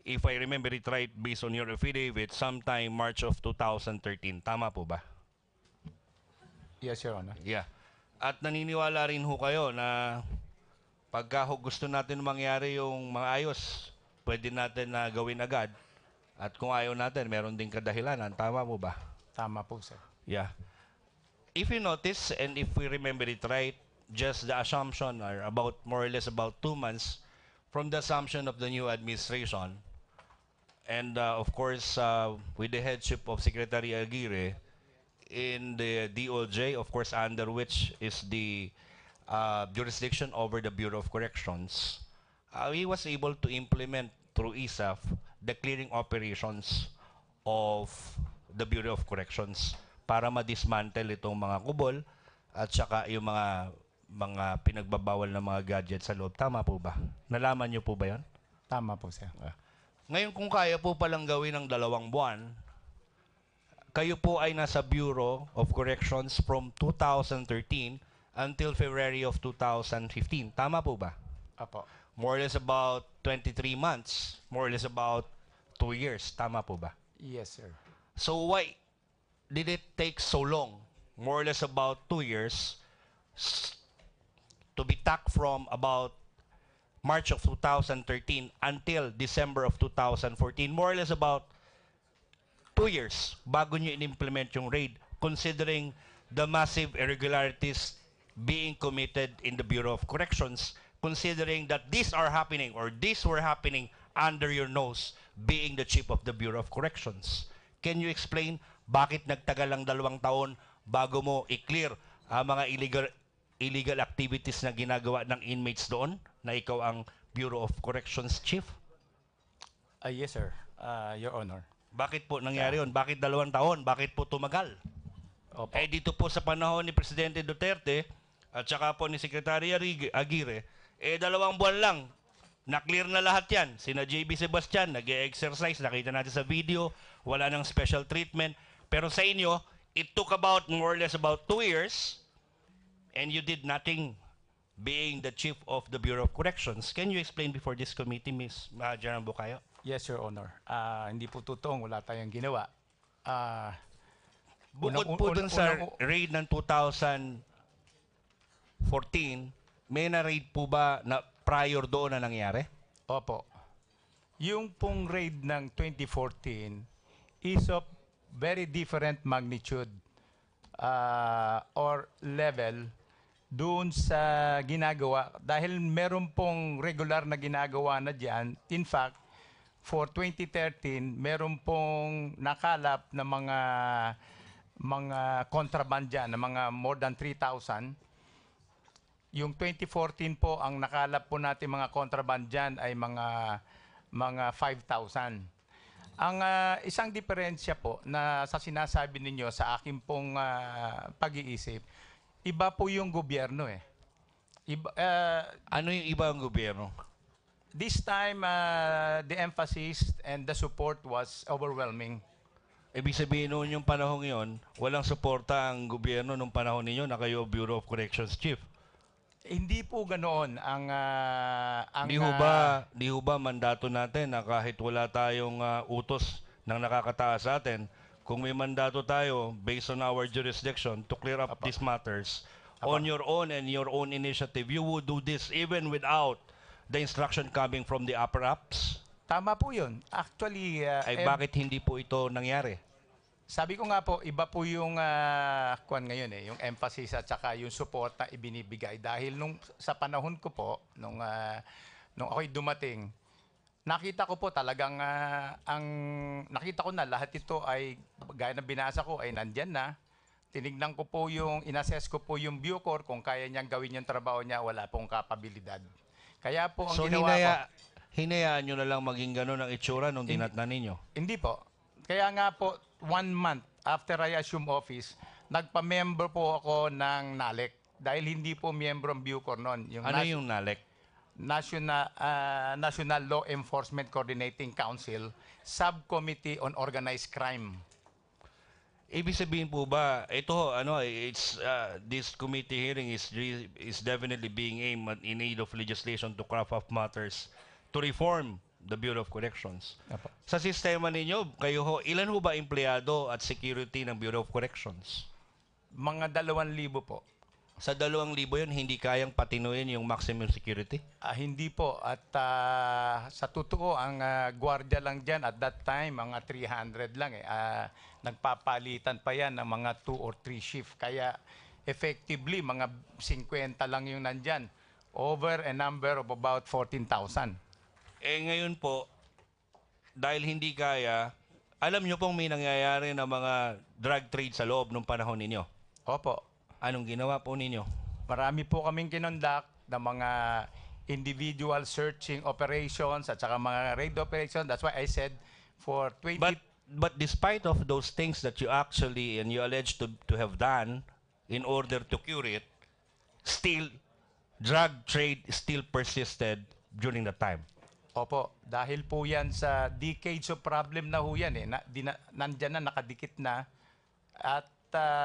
if I remember it right, based on your affidavit, sometime March of 2013. Tama po ba? Yes, Your Honor. Yeah. At naniniwala rin ho kayo na pagka gusto natin mangyari yung mga ayos, pwede natin na gawin agad. At kung ayaw natin, meron din kadahilanan. Tama po ba? Tama po, sir. Yeah. If you notice, and if we remember it right, just the assumption are about more or less about 2 months from the assumption of the new administration, and of course with the headship of Secretary Aguirre in the DOJ, of course under which is the jurisdiction over the Bureau of Corrections, he was able to implement through ISAF the clearing operations of the Bureau of Corrections para ma-dismantle itong mga kubol at saka yung mga pinagbabawal na mga gadgets sa loob. Tama po ba? Nalaman niyo po ba yan? Tama po, sir. Ngayon, kung kaya po palang gawin ng 2 buwan, kayo po ay nasa Bureau of Corrections from 2013 until February of 2015. Tama po ba? Apo. More or less about 23 months. More or less about 2 years. Tama po ba? Yes, sir. So why did it take so long, more or less about 2 years, to be tacked from about March of 2013 until December of 2014, more or less about 2 years bago nyo in-implement yung raid, considering the massive irregularities being committed in the Bureau of Corrections, considering that these are happening or these were happening under your nose, being the chief of the Bureau of Corrections? Can you explain bakit nagtagal ang 2 taon bago mo i-clear ang mga illegal activities na ginagawa ng inmates doon na ikaw ang Bureau of Corrections chief? Yes, sir. Your Honor. Bakit po nangyari yun? Bakit 2 taon? Bakit po tumagal? Opo. Eh dito po sa panahon ni Presidente Duterte at saka po ni Secretary Aguirre, 2 buwan lang, na-clear na lahat yan. Sina JB Sebastian, nag-exercise, nakita natin sa video, wala nang special treatment. Pero sa inyo, it took about more or less about 2 years and you did nothing being the chief of the Bureau of Corrections. Can you explain before this committee, Ms. General Bukayo? Yes, Your Honor. Hindi po totoong wala tayong ginawa. Bukod po dun sa raid ng 2014, may na-raid po ba na prior doon na nangyari? Opo. Yung pong raid ng 2014 is of very different magnitude or level doon sa ginagawa. Dahil meron pong regular na ginagawa na dyan. In fact, for 2013, meron pong nakalap na mga contraband dyan, na mga more than 3,000. Yung 2014 po, ang nakalap po natin mga contraband dyan ay mga 5,000. Ang isang diferensya po na sa sinasabi ninyo sa akin pong pag-iisip, iba po yung gobyerno eh. Ano yung iba ang gobyerno? This time, the emphasis and the support was overwhelming. Ibig sabihin noon yung panahon yon, walang suporta ang gobyerno nung panahon ninyo na kayo Bureau of Corrections Chief. Hindi po ganoon ang Di ho ba mandato natin na kahit wala tayong utos ng nakakataas sa atin, kung may mandato tayo based on our jurisdiction to clear up these matters on your own and your own initiative, you would do this even without the instruction coming from the upper ups? Tama po yun. Actually, ay bakit hindi po ito nangyari? Sabi ko nga po, iba po yung kuwan ngayon eh, yung emphasis at saka yung support na ibinibigay. Dahil sa panahon ko po, nung ako'y dumating, nakita ko po talagang nakita ko na lahat ito ay, gaya na binasa ko, ay nandyan na. Tinignan ko po inassess ko po yung Bucor, kung kaya niyang gawin yung trabaho niya, wala pong kapabilidad. Kaya po ang ginawa ko... Hinayaan nyo na lang maging gano'n ang itsura nung dinatnan ninyo? Hindi po. Kaya nga po, 1 month after I assume office, nagpa-member po ako ng NALEC. Dahil hindi po miyembro ang Bucor noon. Ano yung NALEC? National Law Enforcement Coordinating Council, Subcommittee on Organized Crime. Ibig sabihin po ba, this committee hearing is definitely being aimed in aid of legislation to craft up matters to reform the Bureau of Corrections. Apo. Sa sistema ninyo, ilan ho ba empleyado at security ng Bureau of Corrections? Mga 2,000 po. Sa 2,000 yun, hindi kayang patinuin yung maximum security? Hindi po. At sa totoo, ang gwardiya lang dyan at that time, mga 300 lang eh. Nagpapalitan pa yan ng mga 2 or 3 shift. Kaya effectively, mga 50 lang yung nandyan. Over a number of about 14,000. Ngayon po, dahil hindi kaya, alam nyo pong may nangyayari na mga drug trade sa loob ng panahon ninyo? Opo. Anong ginawa po ninyo? Marami po kaming kinonduct na mga individual searching operations at saka mga raid operations. That's why I said for 20... But despite of those things that you actually and you allege to have done in order to cure it, still, drug trade still persisted during that time. Opo, dahil po yan sa decades of problem na ho yan eh. Nandyan na, nakadikit na at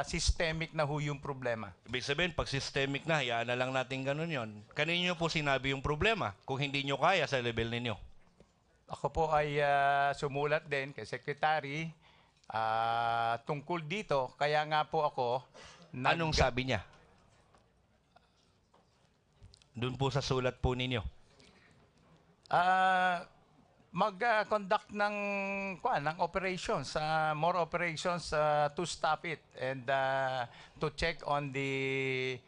systemic na ho yung problema. Ibig sabihin, pag systemic na, hayaan na lang natin ganun yon. Kanino po sinabi yung problema kung hindi nyo kaya sa level ninyo? Ako po ay sumulat din kay Secretary tungkol dito. Kaya nga po ako... Anong sabi niya? Doon po sa sulat po ninyo. mag-conduct ng operations, more operations to stop it and to check on the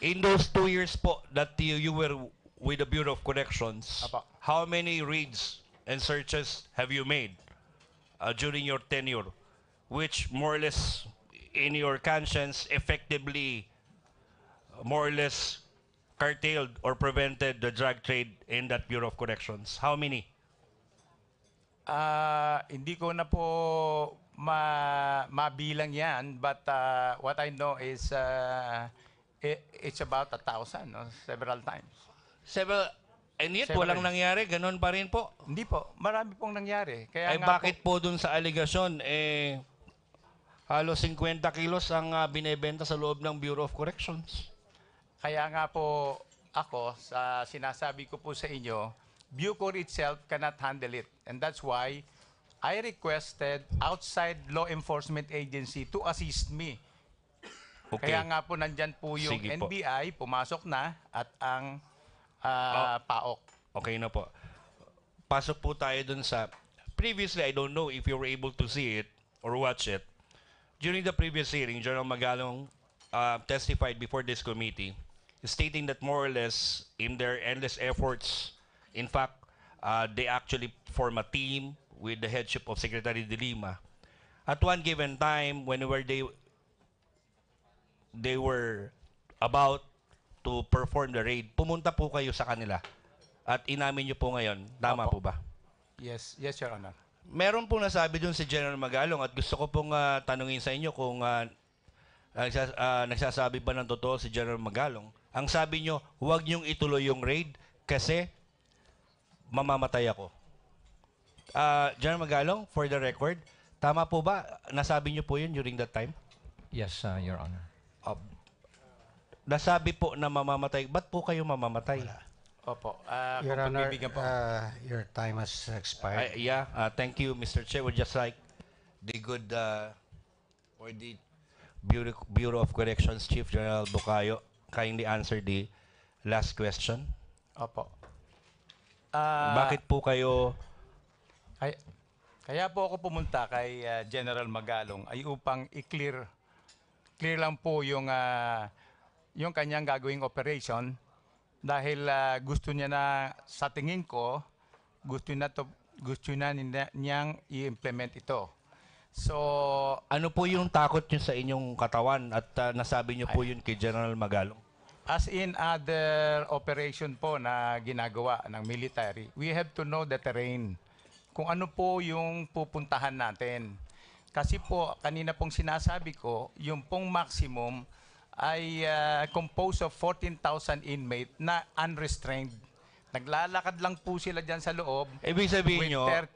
In those 2 years po that you were with the Bureau of Corrections, Apa. how many raids and searches have you made during your tenure, which more or less, in your conscience, effectively, more or less, curtailed or prevented the drug trade in that Bureau of Corrections? How many? Hindi ko na po mabilang yan, but what I know is it's about 1,000, no? Several times. And yet, Several. walang nangyari, ganun pa rin po. Hindi po, marami pong nangyari. Kaya Ay nga bakit po dun sa aligasyon, halos 50 kilos ang binebenta sa loob ng Bureau of Corrections? Kaya nga po ako, sa sinasabi ko po sa inyo, Bucor itself cannot handle it. And that's why I requested outside law enforcement agency to assist me. Okay. Kaya nga po nandyan po yung Sige po. NBI, pumasok na, at ang PAOK. Okay na po. Pasok po tayo dun sa... Previously, I don't know if you were able to see it or watch it. During the previous hearing, General Magalong testified before this committee, stating that more or less, in their endless efforts, in fact, they actually form a team with the headship of Secretary De Lima. At one given time, whenever they were about to perform the raid, pumunta po kayo sa kanila. At inamin niyo po ngayon, tama po ba? Yes, Your Honor. Meron pong nasabi dun si General Magalong at gusto ko pong tanungin sa inyo kung nagsasabi ba ng totoo si General Magalong. Ang sabi nyo, huwag niyong ituloy yung raid kasi mamamatay ako. General Magalong, for the record, tama po ba? Nasabi niyo po yun during that time? Yes, Your Honor. Nasabi po na mamamatay. Ba't po kayo mamamatay? Opo. Your kung Honor, pagbibigyan po. your time has expired. Thank you, Mr. Chair. Would just like the good or the Bureau of Corrections Chief General Bukayo kindly answer the last question. Opo. Bakit po kayo... Kaya po ako pumunta kay General Magalong ay upang i-clear lang po yung kanyang gagawing operation dahil gusto niya na, sa tingin ko, gusto na niyang i-implement ito. So, ano po yung takot niyo sa inyong katawan at nasabi niyo po yun kay General Magalong? As in other operation po na ginagawa ng military, we have to know the terrain. Kung ano po yung pupuntahan natin. Kasi po, kanina pong sinasabi ko, yung pong maximum ay composed of 14,000 inmate na unrestrained. Naglalakad lang po sila dyan sa loob. Ibig sabihin nyo... With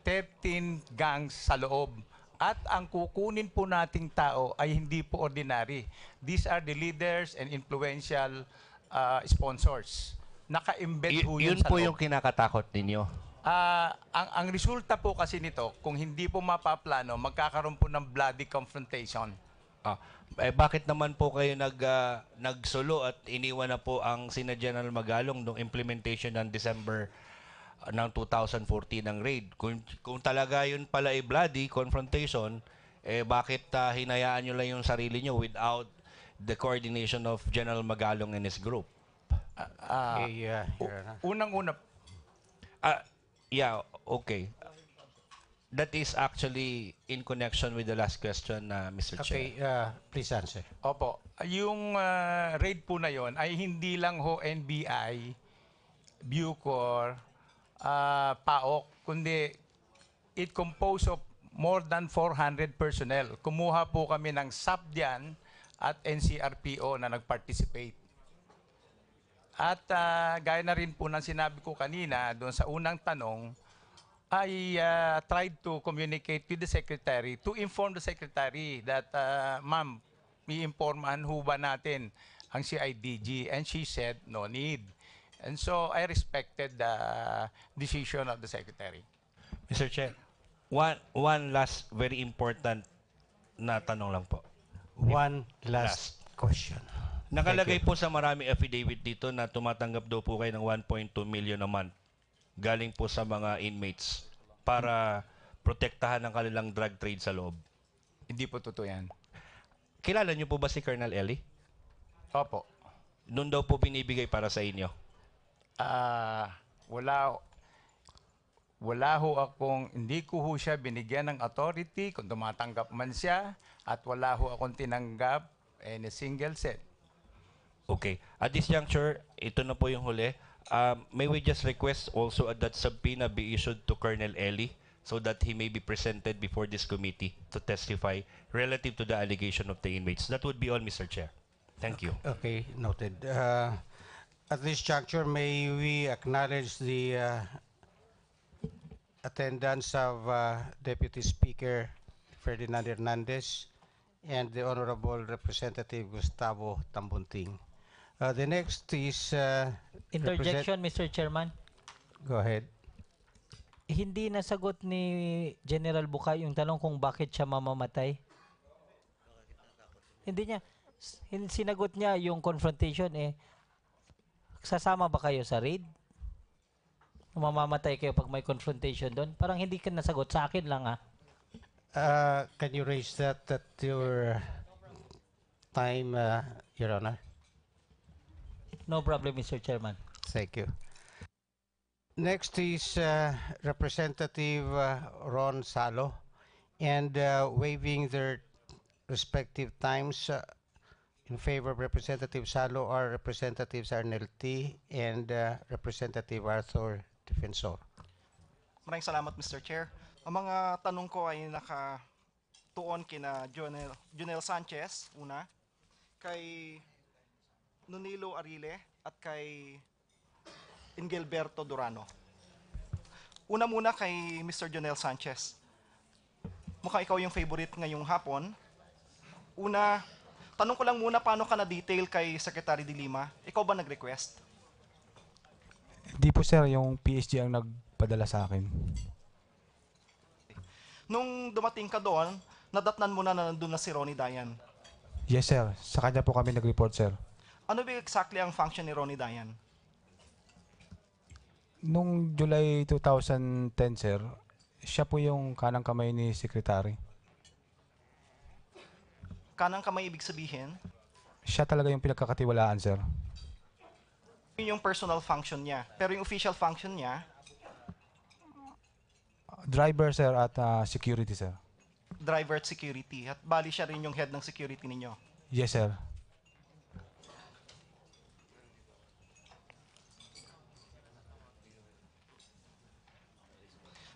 13 gangs sa loob. At ang kukunin po nating tao ay hindi po ordinary. These are the leaders and influential sponsors. Naka-embed po yun sa po loob. yung kinakatakot ninyo. Ang resulta po kasi nito, kung hindi po mapaplano, magkakaroon po ng bloody confrontation. Bakit naman po kayo nagsulo at iniwan na po ang sina General Magalong nung implementation ng December ng 2014 ng raid? Kung talaga yun pala ay bloody confrontation, bakit hinayaan nyo lang yung sarili nyo without the coordination of General Magalong and his group? Unang-una, okay. That is actually in connection with the last question, Mr. Okay, Chair. please answer. Opo. Yung raid po na yon ay hindi lang ho NBI, Bucor, PAOK, kundi it composed of more than 400 personnel. Kumuha po kami ng SAPDIAN at NCRPO na nag-participate. At gaya na rin po ng sinabi ko kanina doon sa unang tanong, I tried to communicate with the Secretary to inform the Secretary that, ma'am, i-informan ho ba natin ang CIDG? And she said, no need. And so I respected the decision of the Secretary. Mr. Chair, one last very important na tanong lang po. One last question. Nakalagay po sa marami affidavit dito na tumatanggap daw po kayo ng 1.2 million a month galing po sa mga inmates para protektahan ang kanilang drug trade sa loob? Hindi po totoo yan. Kilala niyo po ba si Colonel Eli? Opo. Noon daw po binibigay para sa inyo. Wala ho akong, hindi ko ho siya binigyan ng authority kung tumatanggap man siya, at wala ho akong tinanggap any single set. Okay. At this juncture, ito na po yung huli. May we just request also that subpoena be issued to Colonel Eli so that he may be presented before this committee to testify relative to the allegation of the inmates. That would be all, Mr. Chair. Thank you. Okay, noted. At this juncture, may we acknowledge the attendance of Deputy Speaker Ferdinand Hernandez and the Honorable Representative Gustavo Tambunting. The next is... Interjection, Mr. Chairman. Go ahead. Hindi nasagot ni General Bukay yung tanong kung bakit siya mamamatay. Hindi niya. Sinagot niya yung confrontation sasama ba kayo sa raid? Mamamatay kayo pag may confrontation doon? Parang hindi ka nasagot. Sa akin lang Can you raise that at your time, Your Honor? No problem, Mr. Chairman. Thank you. Next is Representative Ron Salo, and waiving their respective times in favor of Representative Salo are Representatives Arnel T. and Representative Arthur Defensor. Maraming salamat, Mr. Chair. Ang mga tanong ko ay nakatuon kina Junel Sanchez, una, kay Nonilo Arile, at kay Ingilberto Durano. Una muna kay Mr. Junel Sanchez. Mukhang ikaw yung favorite ngayong hapon. Una, tanong ko lang muna paano ka na-detail kay Secretary de Lima. Ikaw ba nag-request? Hindi po sir, yung PSG ang nagpadala sa akin. Nung dumating ka doon, nadatnan mo na nandun na si Ronnie Dayan. Yes sir, sa kanya po kami nag-report sir. Ano ba exactly ang function ni Ronnie Dayan? Nung July 2010 sir, siya po yung kanang kamay ni Secretary. Kanang kamay ibig sabihin? Siya talaga yung pinagkakatiwalaan sir. Yun yung personal function niya. Pero yung official function niya, Driver sir at security sir. driver at security. At bali siya rin yung head ng security ninyo. Yes sir.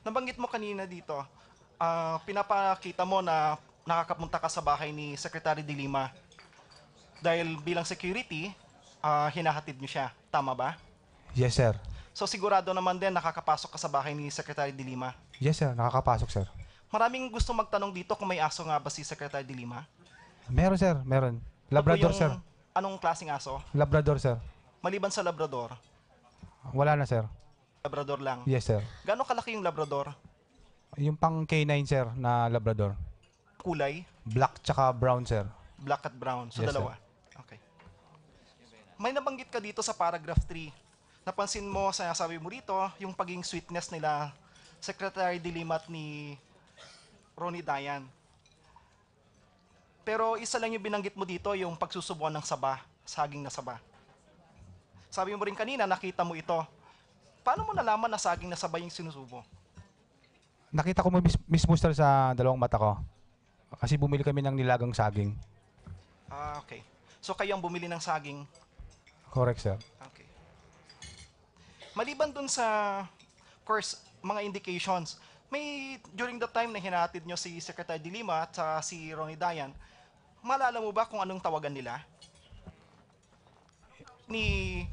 Nabanggit mo kanina dito, pinapakita mo na nakakapunta ka sa bahay ni Secretary de Lima. Dahil bilang security, hinahatid niyo siya. Tama ba? Yes sir. So sigurado naman din nakakapasok ka sa bahay ni Secretary de Lima. Yes sir, nakakapasok sir. Maraming gusto magtanong dito kung may aso nga ba si Secretary de Lima. Meron sir, meron. Labrador sir. Anong klaseng aso? Labrador sir. Maliban sa Labrador, Wala na sir. Labrador lang. Yes sir. Gaano kalaki yung Labrador? Yung pang K9 sir na Labrador. Kulay? Black tsaka brown sir. Black at brown. So Yes, dalawa. Okay. May nabanggit ka dito sa paragraph 3. Napansin mo, sinasabi mo rito, yung pagiging sweetness nila Secretary de Lima at ni Ronnie Dayan. Pero isa lang yung binanggit mo dito, yung pagsusubuan ng saba, saging na saba. Sabi mo rin kanina, nakita mo ito. Paano mo nalaman na saging na saba yung sinusubo? Nakita ko mismo sir sa dalawang mata ko. Kasi bumili kami ng nilagang saging. Okay. So kayo ang bumili ng saging. Correct sir. Okay. Maliban dun sa, of course, mga indications, may during the time na hinahatid nyo si Secretary de Lima at si Ronnie Dayan, maalala mo ba kung anong tawagan nila? Ni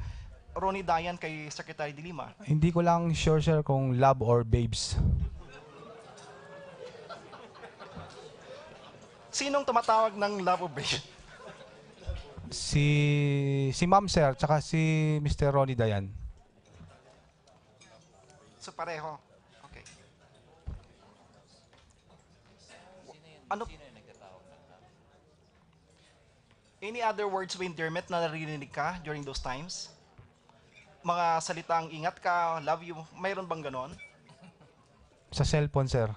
Ronnie Dayan kay Secretary de Lima? Hindi ko lang sure sir kung love or babes. Sinong tumatawag ng love or babe? Si Ma'am sir tsaka si Mr. Ronnie Dayan. So pareho. Okay. Ano? Any other words of endearment na narinig ka during those times? mga salitang ingat ka, love you, mayroon bang ganon? Sa cellphone, sir.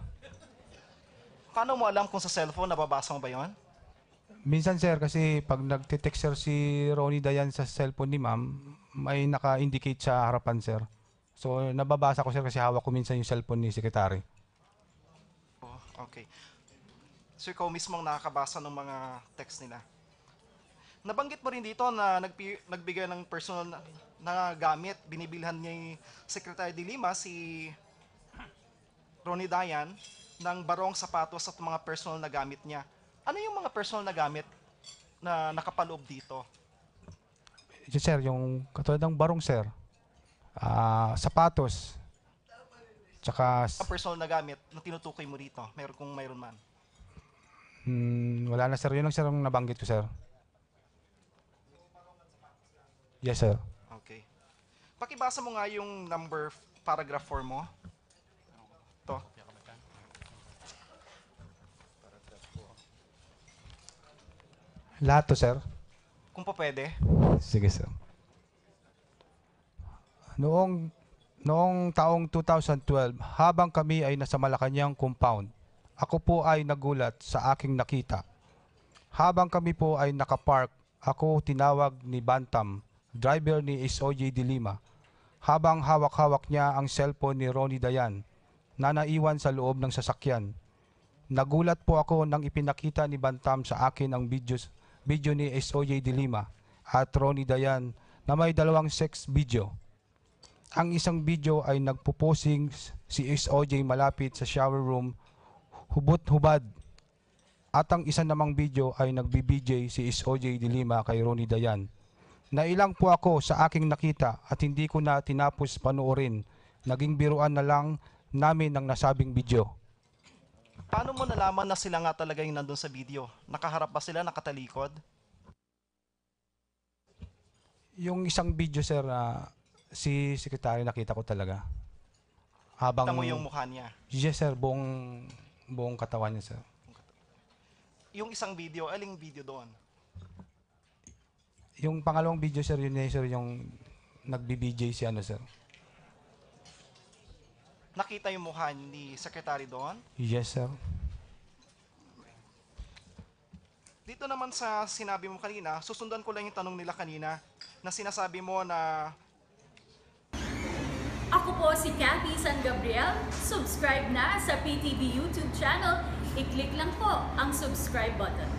Paano mo alam kung sa cellphone, nababasa mo ba yon? Minsan, sir, kasi pag nagtitext, sir, si Ronnie Dayan sa cellphone ni ma'am, may naka-indicate sa harapan, sir. So, nababasa ko, sir, kasi hawak ko minsan yung cellphone ni Secretary. Oh, okay. So, ikaw mismo ang nakakabasa ng mga text nila. Nabanggit mo rin dito na nagbigay ng personal na gamit. Binibilhan ni Secretary de Lima si Ronnie Dayan ng barong, sapatos at mga personal na gamit niya. Ano yung mga personal na gamit na nakapaloob dito? Yes, sir, yung katulad ng barong, sir, sapatos, tsaka Ang personal na gamit na tinutukoy mo dito, kung mayroon man. wala na, sir. Yun lang, sir, ang nabanggit ko, sir. Yes, sir. Okay. Pakibasa mo nga yung paragraph 4 mo. Ito. Lahat to, sir. Kung pa pwede. Sige, sir. Noong taong 2012, habang kami ay nasa Malacanang compound, ako po ay nagulat sa aking nakita. Habang kami po ay nakapark, ako tinawag ni Bantam, driver ni SOJ de Lima, habang hawak-hawak niya ang cellphone ni Ronnie Dayan na naiwan sa loob ng sasakyan. Nagulat po ako nang ipinakita ni Bantam sa akin ang video ni SOJ de Lima at Ronnie Dayan na may dalawang sex video. Ang isang video ay nagpuposing si SOJ malapit sa shower room, hubot-hubad. At ang isa namang video ay nagbi-BJ si SOJ de Lima kay Ronnie Dayan. Nailang po ako sa aking nakita at hindi ko na tinapos panoorin. Naging biruan na lang namin ang nasabing video. Paano mo nalaman na sila nga talaga yung nandun sa video? Nakaharap ba sila, nakatalikod? Yung isang video, sir, si Secretary nakita ko talaga. Habang, Kita mo yung mukha niya? Yes, sir. Buong katawan niya, sir. Yung isang video, aling video doon? Yung pangalawang video, sir, yun sir, yung nagbi-BJ si ano, sir. Nakita yung mukha ni Secretary doon? Yes, sir. Dito naman sa sinabi mo kanina, susundan ko lang yung tanong nila kanina na sinasabi mo na ako po si Cathy San Gabriel. Subscribe na sa PTV YouTube channel. I-click lang po ang subscribe button.